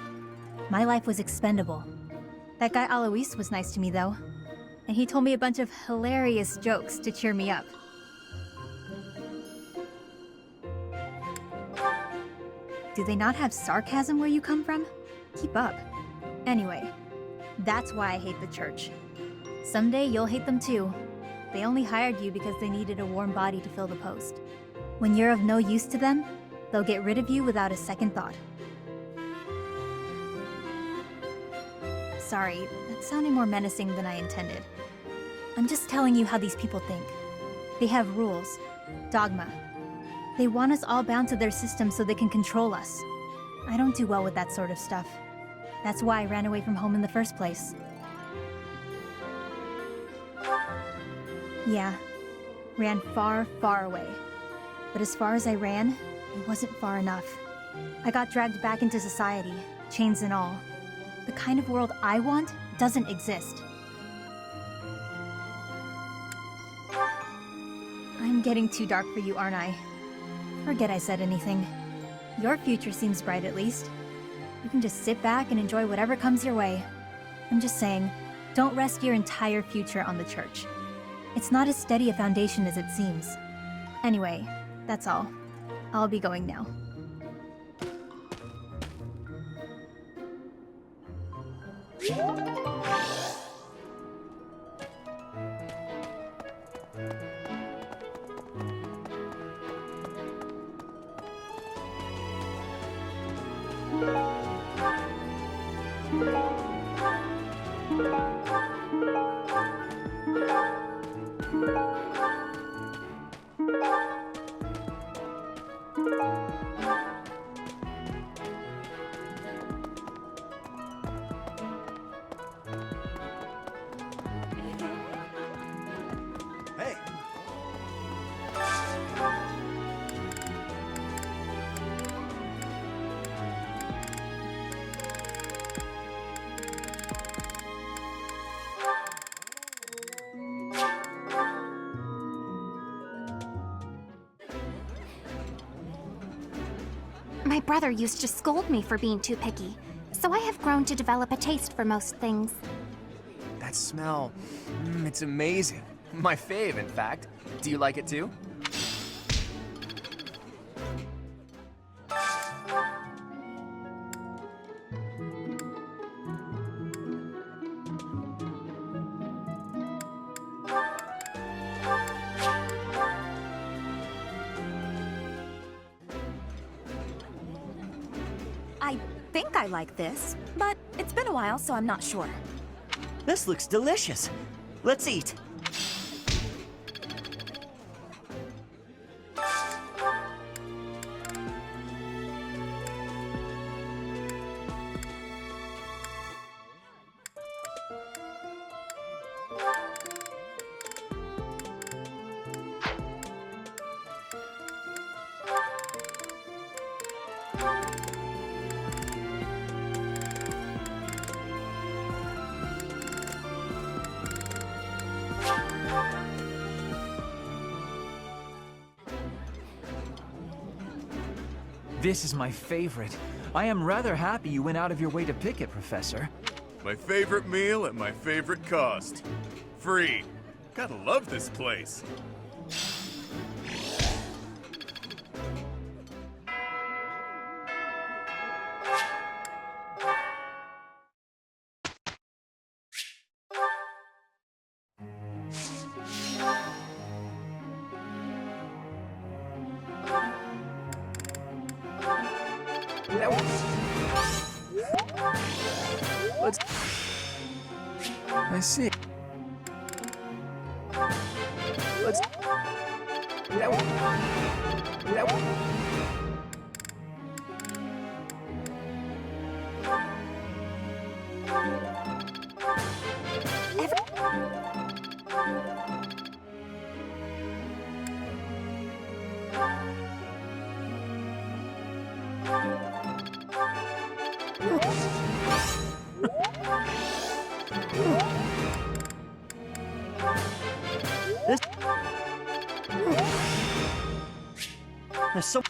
my life was expendable. That guy Alois was nice to me though, and he told me a bunch of hilarious jokes to cheer me up. Do they not have sarcasm where you come from? Keep up. Anyway, that's why I hate the church. Someday you'll hate them too. They only hired you because they needed a warm body to fill the post. When you're of no use to them, they'll get rid of you without a second thought. Sorry, that sounded more menacing than I intended. I'm just telling you how these people think. They have rules, dogma. They want us all bound to their system so they can control us. I don't do well with that sort of stuff. That's why I ran away from home in the first place. Yeah, ran far, far away. But as far as I ran, it wasn't far enough. I got dragged back into society, chains and all. The kind of world I want doesn't exist. I'm getting too dark for you, aren't I? Forget I said anything. Your future seems bright at least. You can just sit back and enjoy whatever comes your way. I'm just saying, don't rest your entire future on the church. It's not as steady a foundation as it seems. Anyway, that's all. I'll be going now.
Hey!
My brother used to scold me for being too picky, so I have grown to develop a taste for most things.
That smell, it's amazing. My fave, in fact. Do you like it too?
I think I like this, but it's been a while, so I'm not sure.
This looks delicious. Let's eat.
This is my favorite. I am rather happy you went out of your way to pick it, Professor.
My favorite meal at my favorite cost. Free. Gotta love this place.
Let's... I see. Let's...
There's so...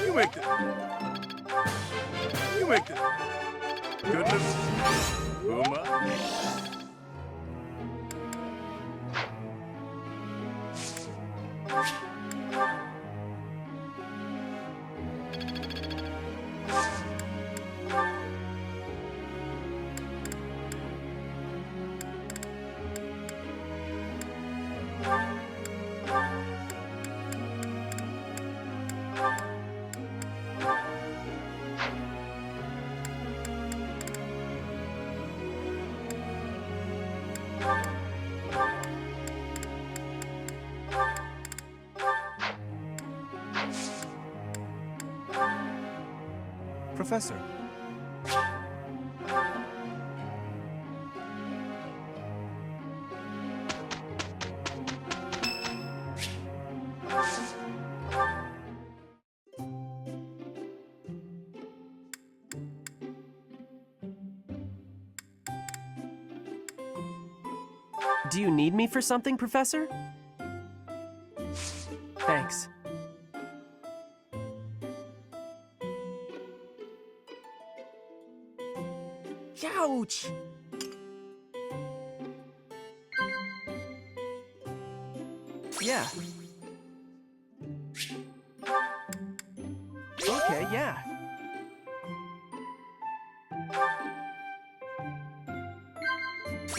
You make the... You make the... Goodness. Uma.
Professor.
Do you need me for something, Professor?
Thanks. Ouch! Yeah. Okay, yeah.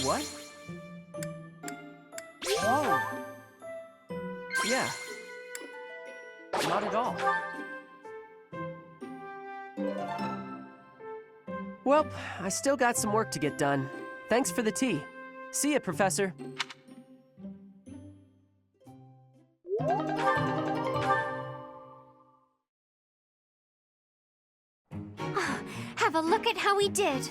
What? Whoa. Yeah. Not at all.
Well, I still got some work to get done. Thanks for the tea. See ya, Professor.
Have a look at how we did.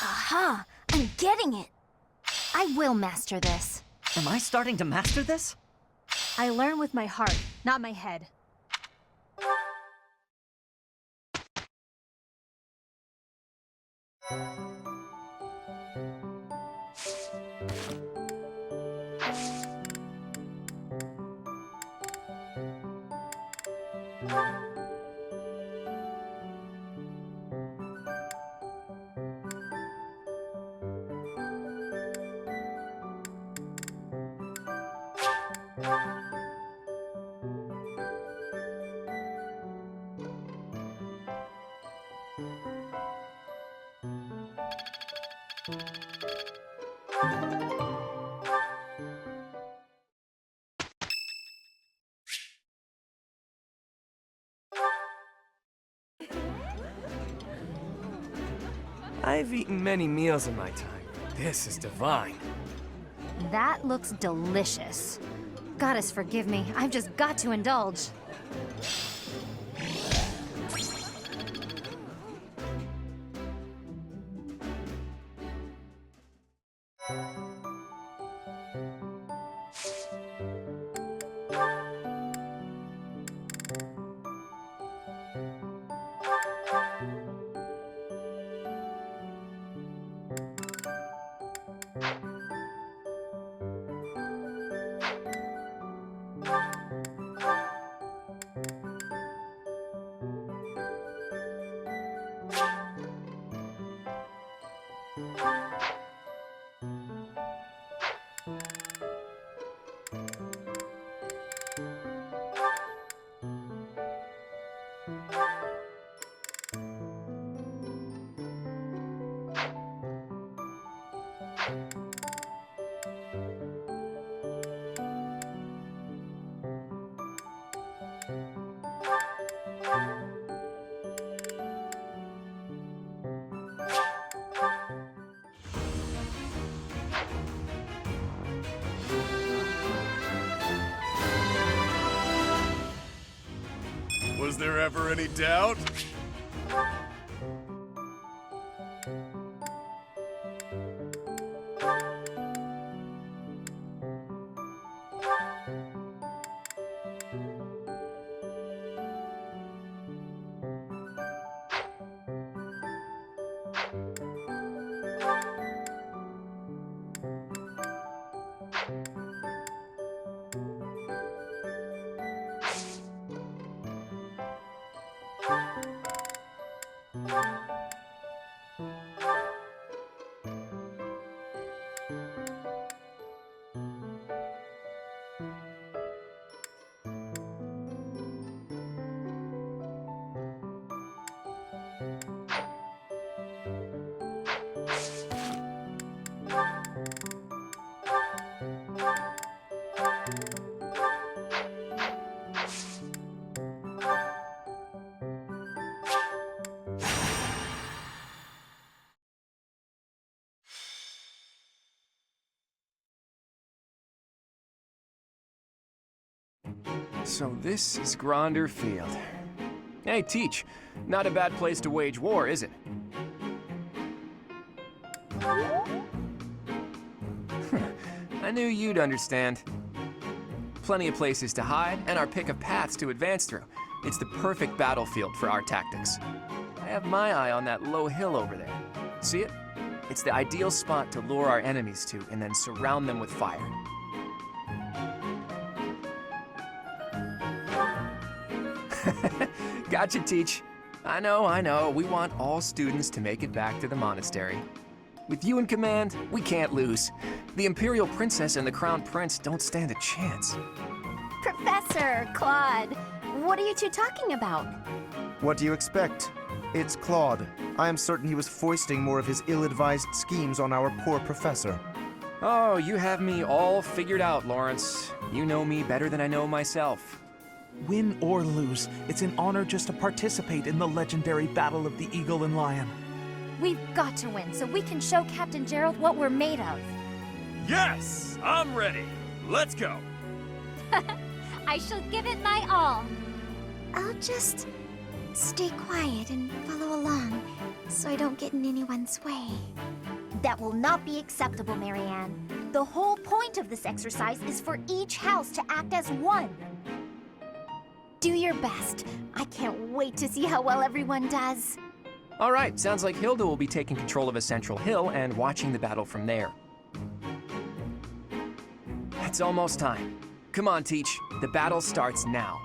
Aha! I'm getting it. I will master this.
Am I starting to master this?
I learn with my heart, not my head.
I've eaten many meals in my time. This is divine.
That looks delicious. Goddess forgive me, I've just got to indulge.
there ever any doubt?
So this is Gronder Field. Hey, Teach. Not a bad place to wage war, is it? I knew you'd understand. Plenty of places to hide, and our pick of paths to advance through. It's the perfect battlefield for our tactics. I have my eye on that low hill over there. See it? It's the ideal spot to lure our enemies to and then surround them with fire. Gotcha, Teach. I know. We want all students to make it back to the monastery. With you in command, we can't lose. The Imperial Princess and the Crown Prince don't stand a chance.
Professor, Claude, what are you two talking about?
What do you expect? It's Claude. I am certain he was foisting more of his ill-advised schemes on our poor professor.
Oh, you have me all figured out, Lawrence. You know me better than I know myself.
Win or lose, it's an honor just to participate in the legendary Battle of the Eagle and Lion.
We've got to win so we can show Captain Gerald what we're made of.
Yes! I'm ready. Let's go.
I shall give it my all. I'll just stay quiet and follow along so I don't get in anyone's way.
That will not be acceptable, Marianne. The whole point of this exercise is for each house to act as one. Do your best. I can't wait to see how well everyone does.
All right, sounds like Hilda will be taking control of a central hill and watching the battle from there. It's almost time. Come on, Teach. The battle starts now.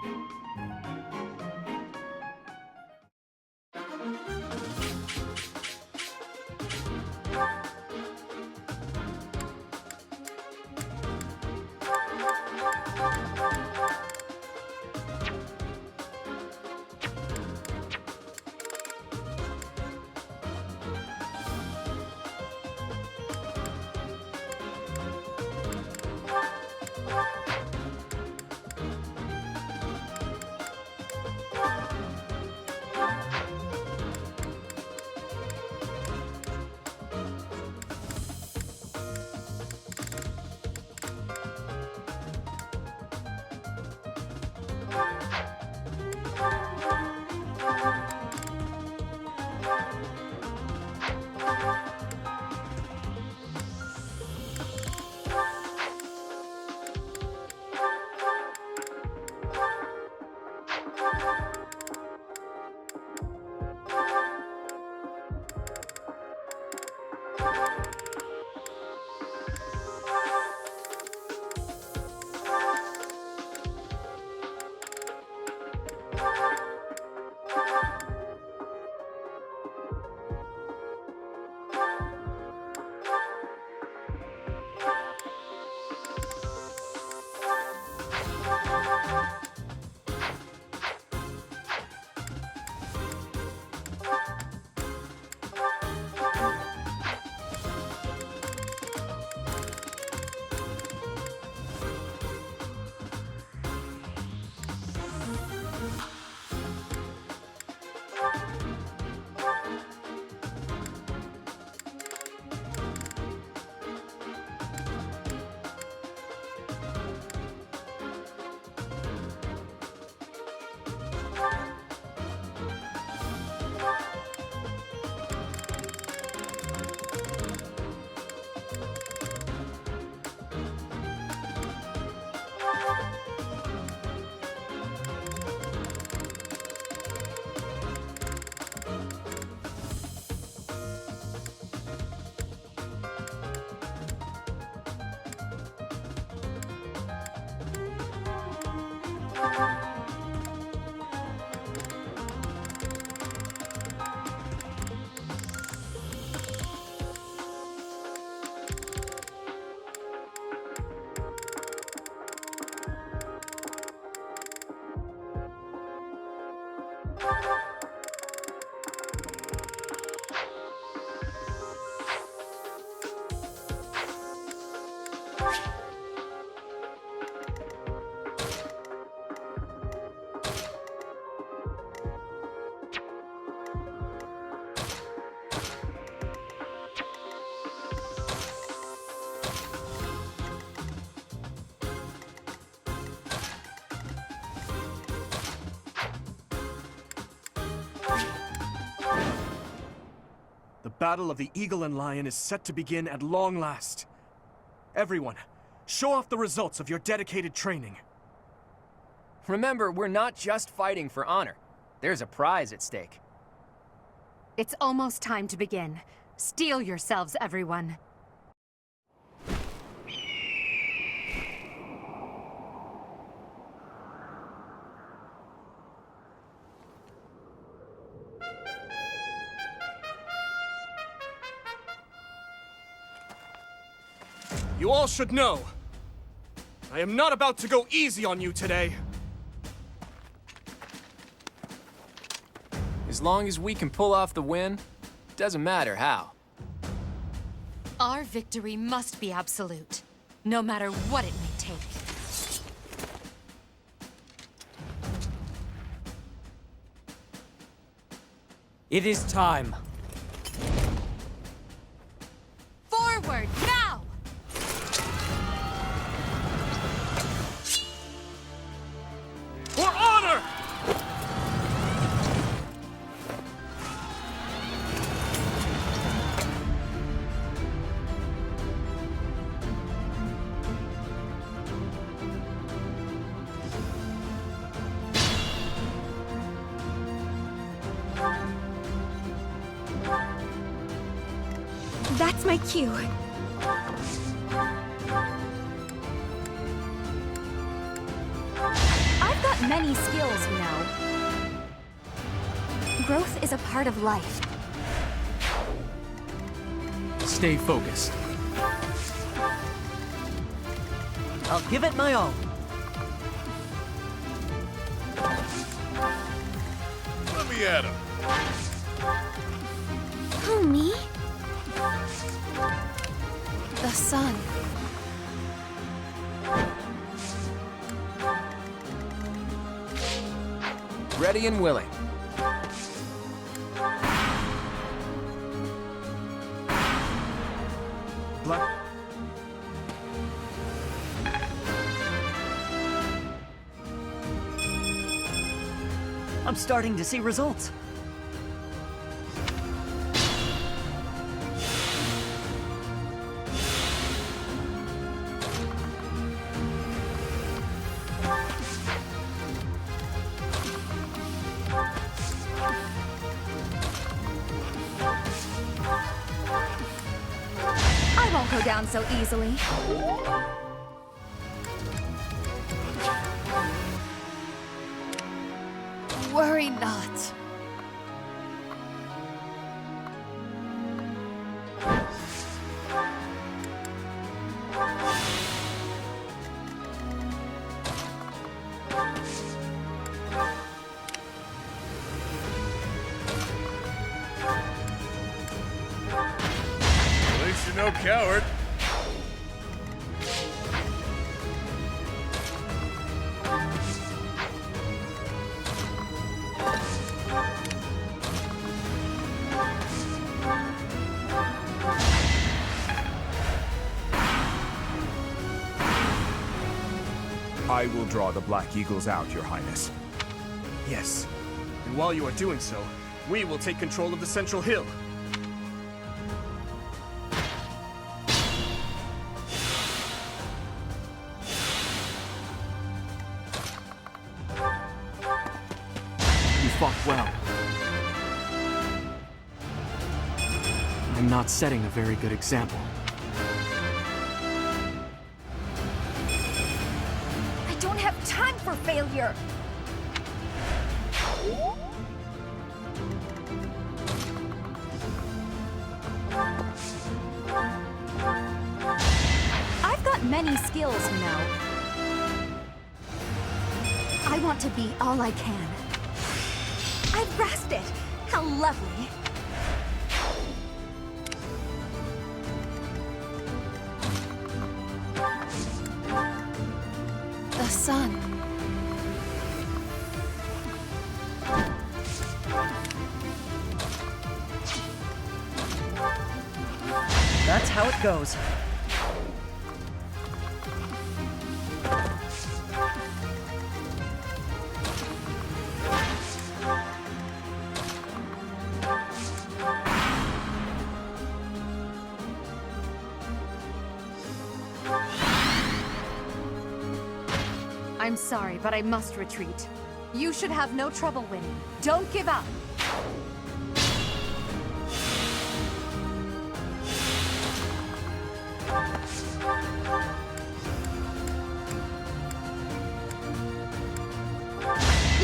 The battle of the Eagle and Lion is set to begin at long last. Everyone, show off the results of your dedicated training.
Remember, we're not just fighting for honor. There's a prize at stake.
It's almost time to begin. Steel yourselves, everyone.
You all should know, I am not about to go easy on you today.
As long as we can pull off the win, doesn't matter how.
Our victory must be absolute, no matter what it may take.
It is time.
Forward, now!
For honor!
That's my cue. I've got many skills, you know. Growth is a part of life.
Stay focused.
I'll give it my all.
Let me at him.
Who, me? The sun.
Ready and willing.
Black.
I'm starting to see results.
I won't go down so easily.
Worry not.
At least you're no coward.
I will draw the Black Eagles out, Your Highness.
Yes. And while you are doing so, we will take control of the Central Hill. You fought well. I'm not setting a very good example.
I don't have time
for failure.
I've got many skills, you know. I want to be all I can.
I've grasped it. How lovely.
The sun.
That's how it goes.
I'm sorry, but I must retreat. You should have no trouble winning. Don't give up.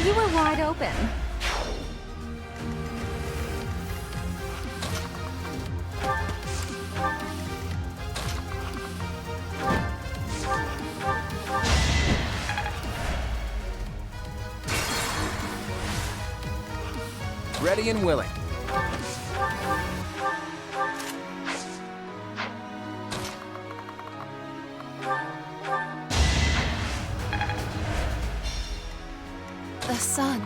You were wide open.
Ready and willing.
The sun.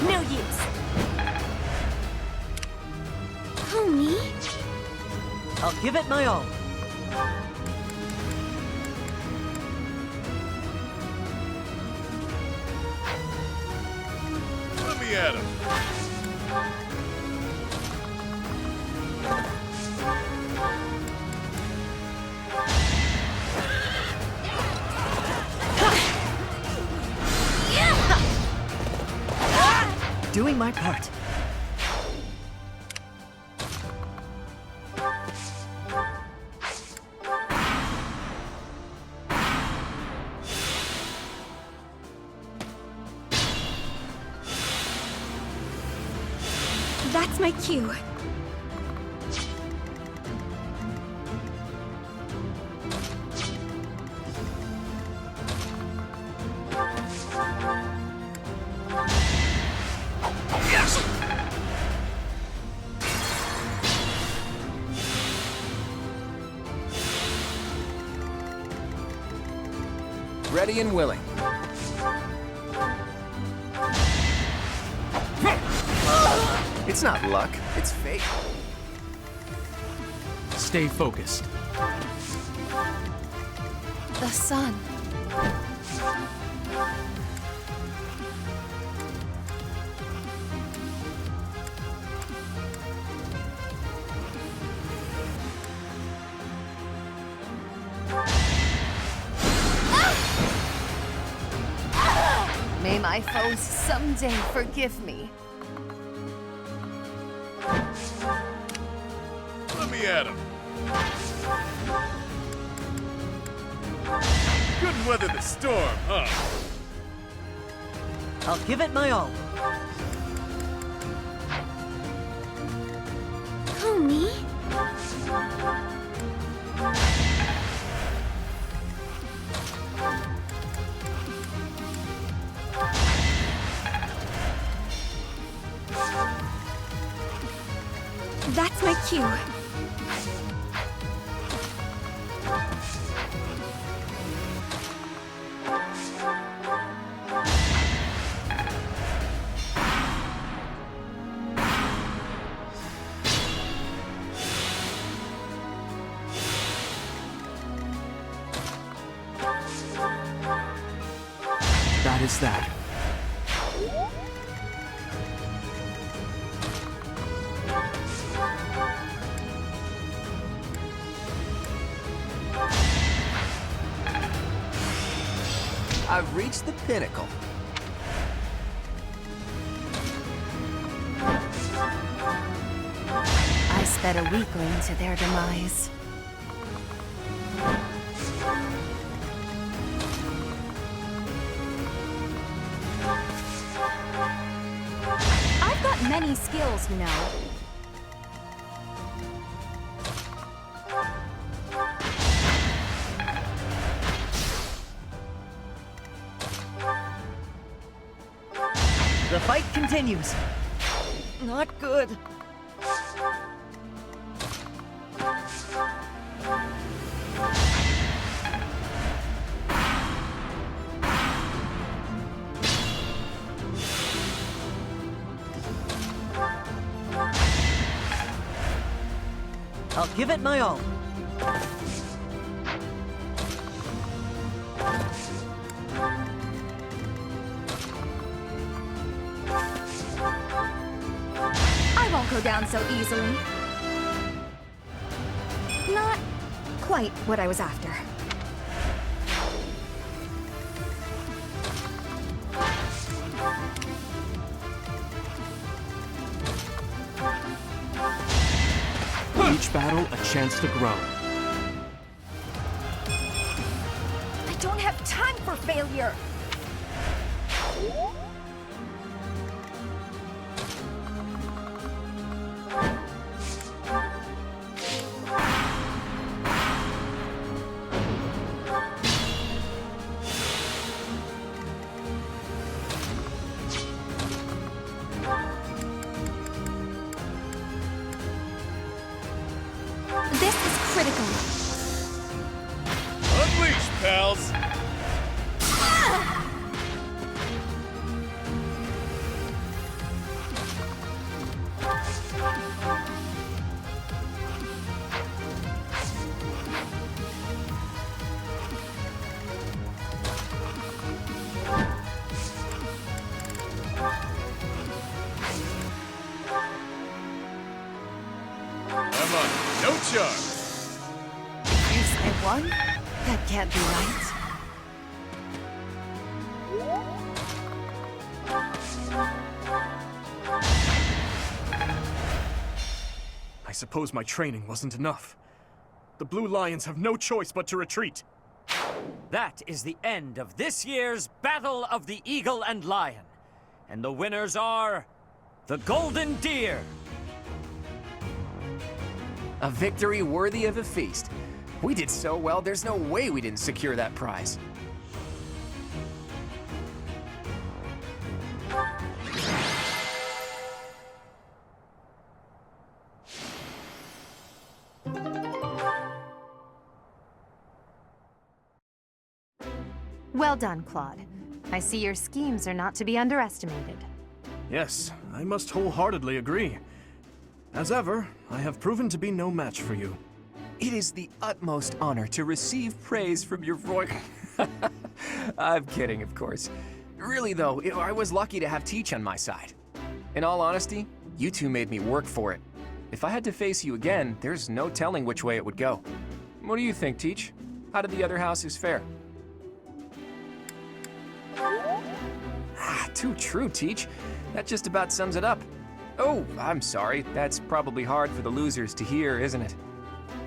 No use. Who, me?
I'll give it my all.
Let me at him.
Doing my part.
That's my cue.
Ready and willing. It's not luck, it's fate.
Stay focused.
The sun. May my foes someday forgive me.
Let me at him. Couldn't weather the storm, huh?
I'll give it my all.
Who, me? That's my cue.
That is that.
I've reached the pinnacle.
I sped a weakling to their demise.
I've got many skills, you know.
The fight continues. Not good. I'll give it my all.
I won't go down so easily. Not quite what I was after.
Each battle a chance to grow.
I don't have time for failure.
This is critical.
Unleash, pals! Emma, no charge!
You say one? That can't be right.
I suppose my training wasn't enough. The Blue Lions have no choice but to retreat.
That is the end of this year's Battle of the Eagle and Lion. And the winners are the Golden Deer.
A victory worthy of a feast. We did so well, there's no way we didn't secure that prize.
Well done, Claude. I see your schemes are not to be underestimated.
Yes, I must wholeheartedly agree. As ever, I have proven to be no match for you.
It is the utmost honor to receive praise from your voice. I'm kidding, of course. Really, though, I was lucky to have Teach on my side. In all honesty, you two made me work for it. If I had to face you again, there's no telling which way it would go. What do you think, Teach? How did the other houses fare? Too true, Teach. That just about sums it up. Oh, I'm sorry. That's probably hard for the losers to hear, isn't it?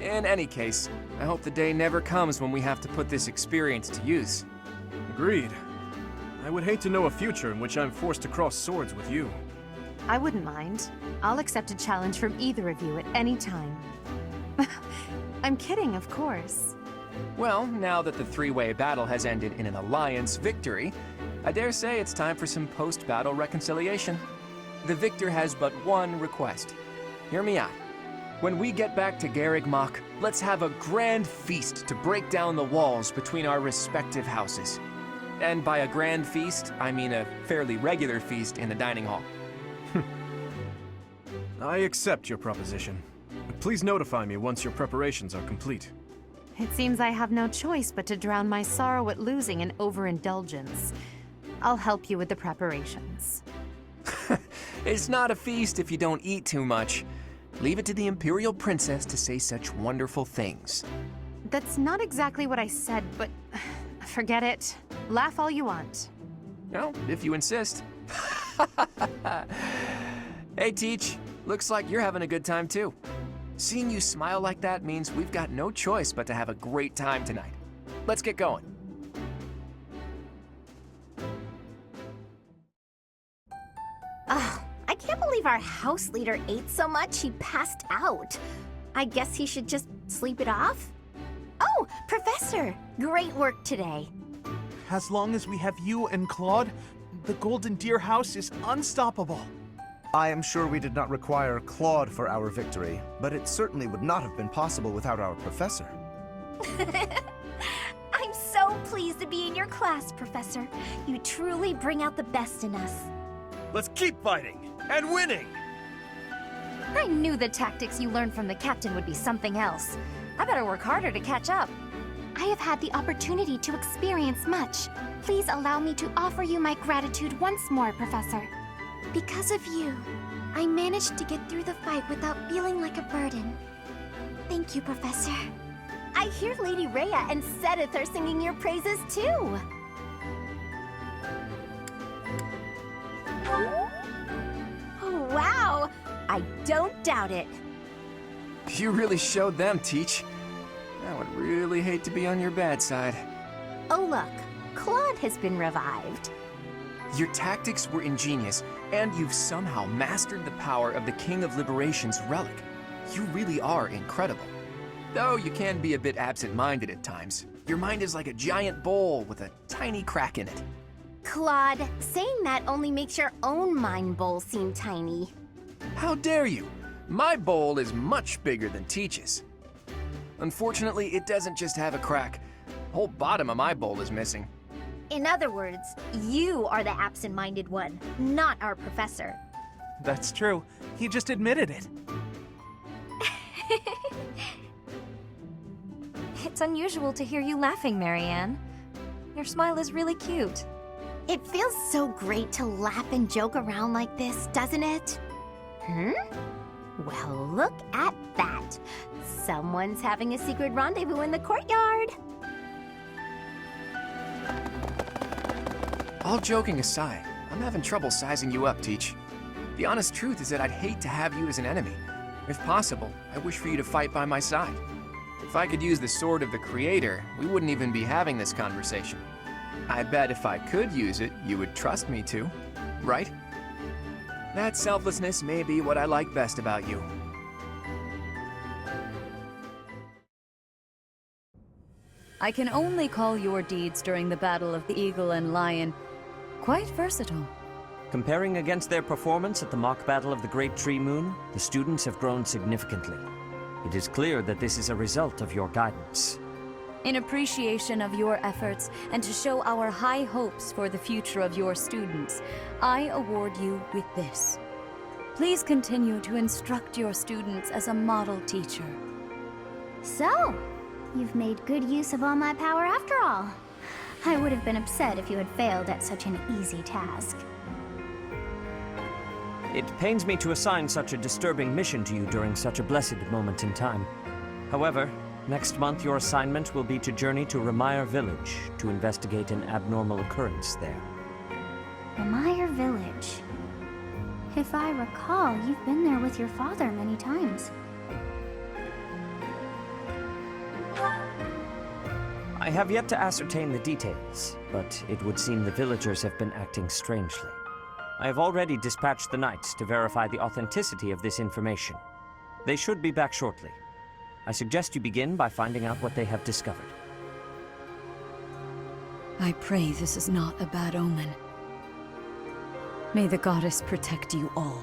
In any case, I hope the day never comes when we have to put this experience to use.
Agreed. I would hate to know a future in which I'm forced to cross swords with you.
I wouldn't mind. I'll accept a challenge from either of you at any time. I'm kidding, of course.
Well, now that the three-way battle has ended in an alliance victory, I dare say it's time for some post-battle reconciliation. The victor has but one request. Hear me out. When we get back to Garreg Mach, let's have a grand feast to break down the walls between our respective houses. And by a grand feast, I mean a fairly regular feast in the dining hall.
I accept your proposition. But please notify me once your preparations are complete.
It seems I have no choice but to drown my sorrow at losing in overindulgence. I'll help you with the preparations.
It's not a feast if you don't eat too much. Leave it to the Imperial Princess to say such wonderful things.
That's not exactly what I said, but
Forget it. Laugh all you want.
No, if you insist. Hey, Teach. Looks like you're having a good time, too. Seeing you smile like that means we've got no choice but to have a great time tonight. Let's get going.
Ugh, I can't believe our house leader ate so much he passed out. I guess he should just sleep it off? Oh, Professor! Great work today.
As long as we have you and Claude, the Golden Deer House is unstoppable.
I am sure we did not require Claude for our victory, but it certainly would not have been possible without our professor.
I'm so pleased to be in your class, Professor. You truly bring out the best in us.
Let's keep fighting and winning!
I knew the tactics you learned from the captain would be something else. I better work harder to catch up.
I have had the opportunity to experience much. Please allow me to offer you my gratitude once more, Professor. Because of you, I managed to get through the fight without feeling like a burden. Thank you, Professor. I hear Lady Rhea and Sedith are singing your praises too. Oh, wow! I don't doubt it.
You really showed them, Teach. I would really hate to be on your bad side.
Oh, look. Claude has been revived.
Your tactics were ingenious, and you've somehow mastered the power of the King of Liberation's relic. You really are incredible. Though you can be a bit absent-minded at times. Your mind is like a giant bowl with a tiny crack in it.
Claude, saying that only makes your own mind bowl seem tiny.
How dare you? My bowl is much bigger than Teach's. Unfortunately, it doesn't just have a crack. The whole bottom of my bowl is missing.
In other words, you are the absent-minded one, not our professor.
That's true. He just admitted it.
It's unusual to hear you laughing, Marianne. Your smile is really cute.
It feels so great to laugh and joke around like this, doesn't it? Well, look at that. Someone's having a secret rendezvous in the courtyard.
All joking aside, I'm having trouble sizing you up, Teach. The honest truth is that I'd hate to have you as an enemy. If possible, I wish for you to fight by my side. If I could use the sword of the Creator, we wouldn't even be having this conversation. I bet if I could use it, you would trust me to, right? That selflessness may be what I like best about you.
I can only call your deeds during the Battle of the Eagle and Lion quite versatile.
Comparing against their performance at the mock battle of the Great Tree Moon, the students have grown significantly. It is clear that this is a result of your guidance.
In appreciation of your efforts and to show our high hopes for the future of your students, I award you with this. Please continue to instruct your students as a model teacher.
So, you've made good use of all my power after all. I would have been upset if you had failed at such an easy task.
It pains me to assign such a disturbing mission to you during such a blessed moment in time. However, next month your assignment will be to journey to Ramire Village to investigate an abnormal occurrence there.
Ramire Village. If I recall, you've been there with your father many times.
I have yet to ascertain the details, but it would seem the villagers have been acting strangely. I have already dispatched the knights to verify the authenticity of this information. They should be back shortly. I suggest you begin by finding out what they have discovered.
I pray this is not a bad omen. May the goddess protect you all.